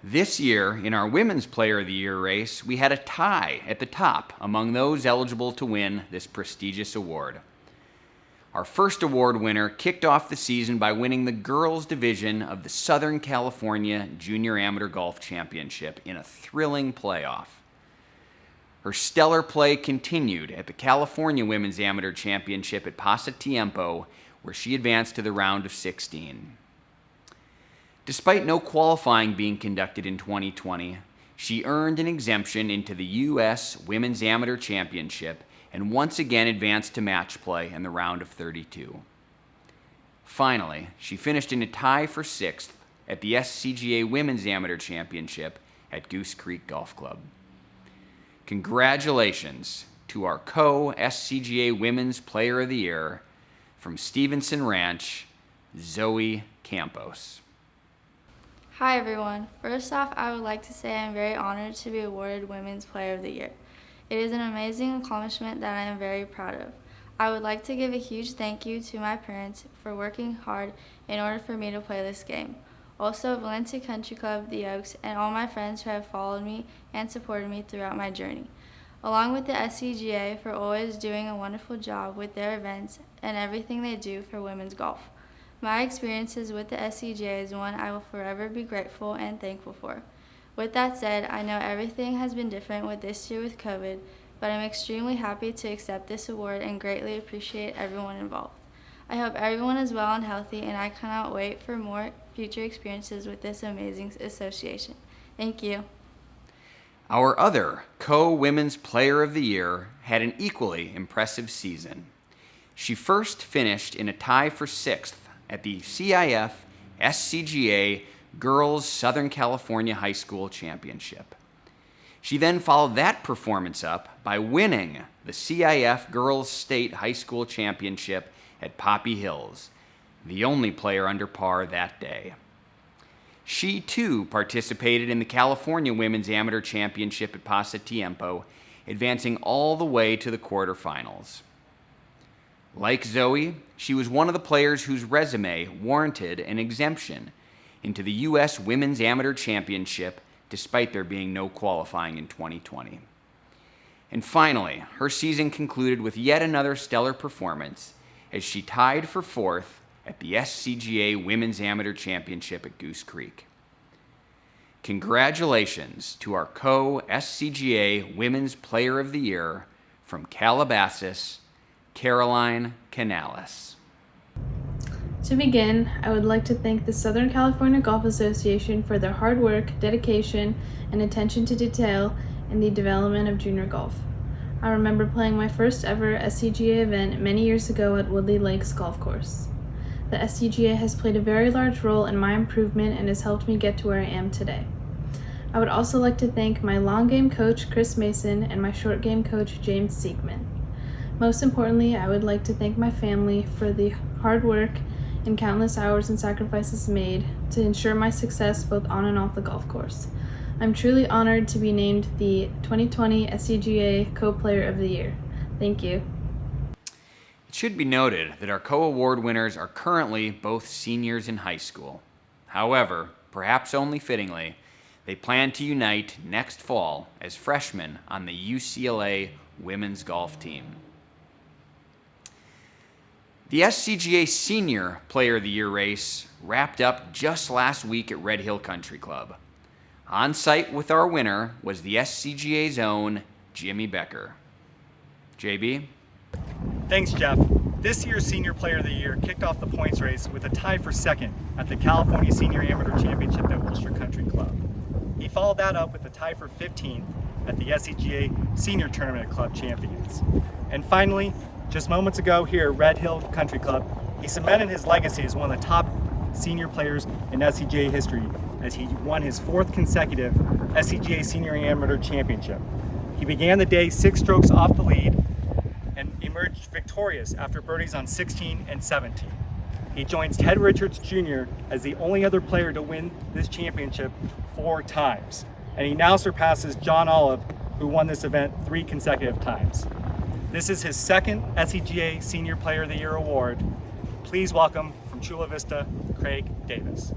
This year, in our Women's Player of the Year race, we had a tie at the top among those eligible to win this prestigious award. Our first award winner kicked off the season by winning the girls' division of the Southern California Junior Amateur Golf Championship in a thrilling playoff. Her stellar play continued at the California Women's Amateur Championship at Pasatiempo, where she advanced to the round of 16. Despite no qualifying being conducted in 2020, she earned an exemption into the U.S. Women's Amateur Championship and once again advanced to match play in the round of 32. Finally, she finished in a tie for 6th at the SCGA Women's Amateur Championship at Goose Creek Golf Club. Congratulations to our co-SCGA Women's Player of the Year from Stevenson Ranch, Zoe Campos. Hi everyone. First off, I would like to say I'm very honored to be awarded Women's Player of the Year. It is an amazing accomplishment that I am very proud of. I would like to give a huge thank you to my parents for working hard in order for me to play this game. Also, Valencia Country Club, the Oaks, and all my friends who have followed me and supported me throughout my journey. Along with the SCGA for always doing a wonderful job with their events and everything they do for women's golf. My experiences with the SCGA is one I will forever be grateful and thankful for. With that said, I know everything has been different with this year with COVID, but I'm extremely happy to accept this award and greatly appreciate everyone involved. I hope everyone is well and healthy, and I cannot wait for more future experiences with this amazing association. Thank you. Our other co-Women's Player of the Year had an equally impressive season. She first finished in a tie for 6th at the CIF SCGA Girls Southern California High School Championship. She then followed that performance up by winning the CIF Girls State High School Championship at Poppy Hills, the only player under par that day. She too participated in the California Women's Amateur Championship at Pasatiempo, advancing all the way to the quarterfinals. Like Zoe, she was one of the players whose resume warranted an exemption into the U.S. Women's Amateur Championship, despite there being no qualifying in 2020. And finally, her season concluded with yet another stellar performance as she tied for 4th at the SCGA Women's Amateur Championship at Goose Creek. Congratulations to our co-SCGA Women's Player of the Year from Calabasas, Caroline Canales. To begin, I would like to thank the Southern California Golf Association for their hard work, dedication, and attention to detail in the development of junior golf. I remember playing my first ever SCGA event many years ago at Woodley Lakes Golf Course. The SCGA has played a very large role in my improvement and has helped me get to where I am today. I would also like to thank my long game coach, Chris Mason, and my short game coach, James Siegman. Most importantly, I would like to thank my family for the hard work and countless hours and sacrifices made to ensure my success both on and off the golf course. I'm truly honored to be named the 2020 SCGA Co-Player of the Year. Thank you. It should be noted that our co-award winners are currently both seniors in high school. However, perhaps only fittingly, they plan to unite next fall as freshmen on the UCLA women's golf team. The SCGA Senior Player of the Year race wrapped up just last week at Red Hill Country Club. On site with our winner was the SCGA's own Jimmy Becker. JB? Thanks, Jeff. This year's Senior Player of the Year kicked off the points race with a tie for 2nd at the California Senior Amateur Championship at Wilshire Country Club. He followed that up with a tie for 15th at the SCGA Senior Tournament Club Champions. And finally, just moments ago here at Red Hill Country Club, he cemented his legacy as one of the top senior players in SCGA history as he won his 4th consecutive SCGA Senior Amateur Championship. He began the day 6 strokes off the lead and emerged victorious after birdies on 16 and 17. He joins Ted Richards Jr. as the only other player to win this championship 4 times. And he now surpasses John Olive, who won this event 3 consecutive times. This is his 2nd SCGA Senior Player of the Year award. Please welcome from Chula Vista, Craig Davis.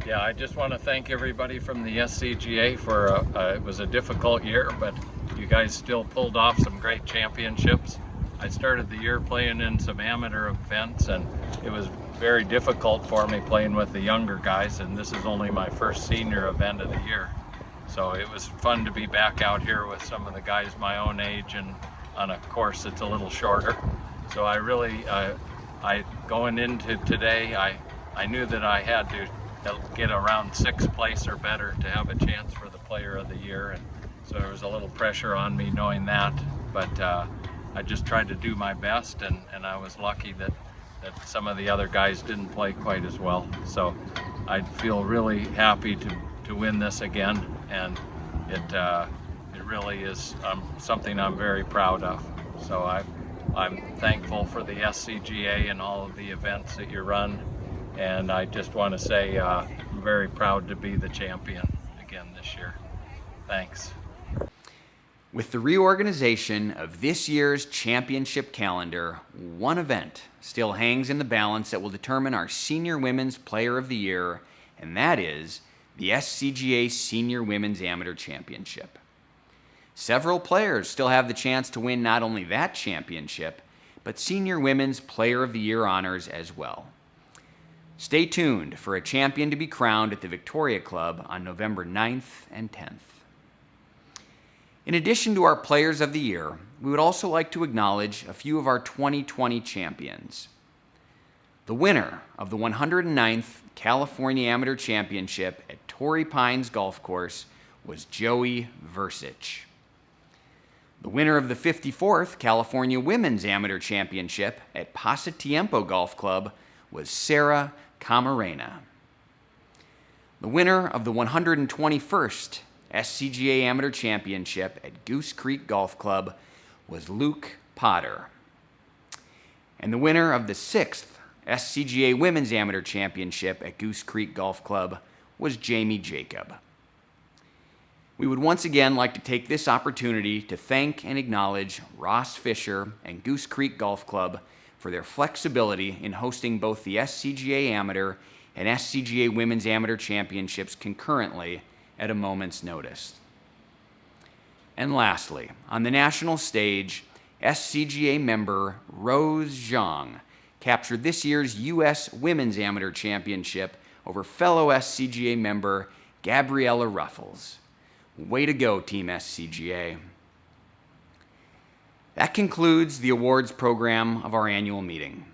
Yeah, I just want to thank everybody from the SCGA for, it was a difficult year, but you guys still pulled off some great championships. I started the year playing in some amateur events, and it was very difficult for me playing with the younger guys, and this is only my first senior event of the year. So it was fun to be back out here with some of the guys my own age and on a course that's a little shorter. So I really, going into today, I knew that I had to get around 6th place or better to have a chance for the Player of the Year, and so there was a little pressure on me knowing that, but I just tried to do my best, and I was lucky that some of the other guys didn't play quite as well. So I feel really happy to win this again, and it really is something I'm very proud of. So I'm thankful for the SCGA and all of the events that you run, and I just want to say I'm very proud to be the champion again this year. Thanks. With the reorganization of this year's championship calendar, one event still hangs in the balance that will determine our Senior Women's Player of the Year, and that is the SCGA Senior Women's Amateur Championship. Several players still have the chance to win not only that championship, but Senior Women's Player of the Year honors as well. Stay tuned for a champion to be crowned at the Victoria Club on November 9th and 10th. In addition to our Players of the Year, we would also like to acknowledge a few of our 2020 champions. The winner of the 109th California Amateur Championship at Torrey Pines Golf Course was Joey Versich. The winner of the 54th California Women's Amateur Championship at Pasatiempo Golf Club was Sarah Camarena. The winner of the 121st SCGA Amateur Championship at Goose Creek Golf Club was Luke Potter. And the winner of the 6th SCGA Women's Amateur Championship at Goose Creek Golf Club was Jamie Jacob. We would once again like to take this opportunity to thank and acknowledge Ross Fisher and Goose Creek Golf Club for their flexibility in hosting both the SCGA Amateur and SCGA Women's Amateur Championships concurrently at a moment's notice. And lastly, on the national stage, SCGA member Rose Zhang captured this year's U.S. Women's Amateur Championship over fellow SCGA member Gabriella Ruffles. Way to go, Team SCGA. That concludes the awards program of our annual meeting.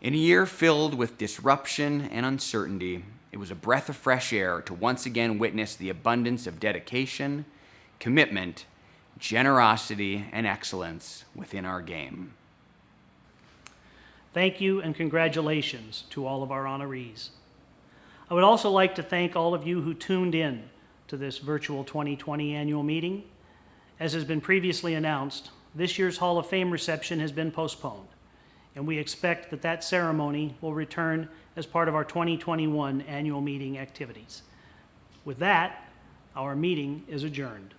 In a year filled with disruption and uncertainty, it was a breath of fresh air to once again witness the abundance of dedication, commitment, generosity, and excellence within our game. Thank you and congratulations to all of our honorees. I would also like to thank all of you who tuned in to this virtual 2020 annual meeting. As has been previously announced, this year's Hall of Fame reception has been postponed, and we expect that that ceremony will return as part of our 2021 annual meeting activities. With that, our meeting is adjourned.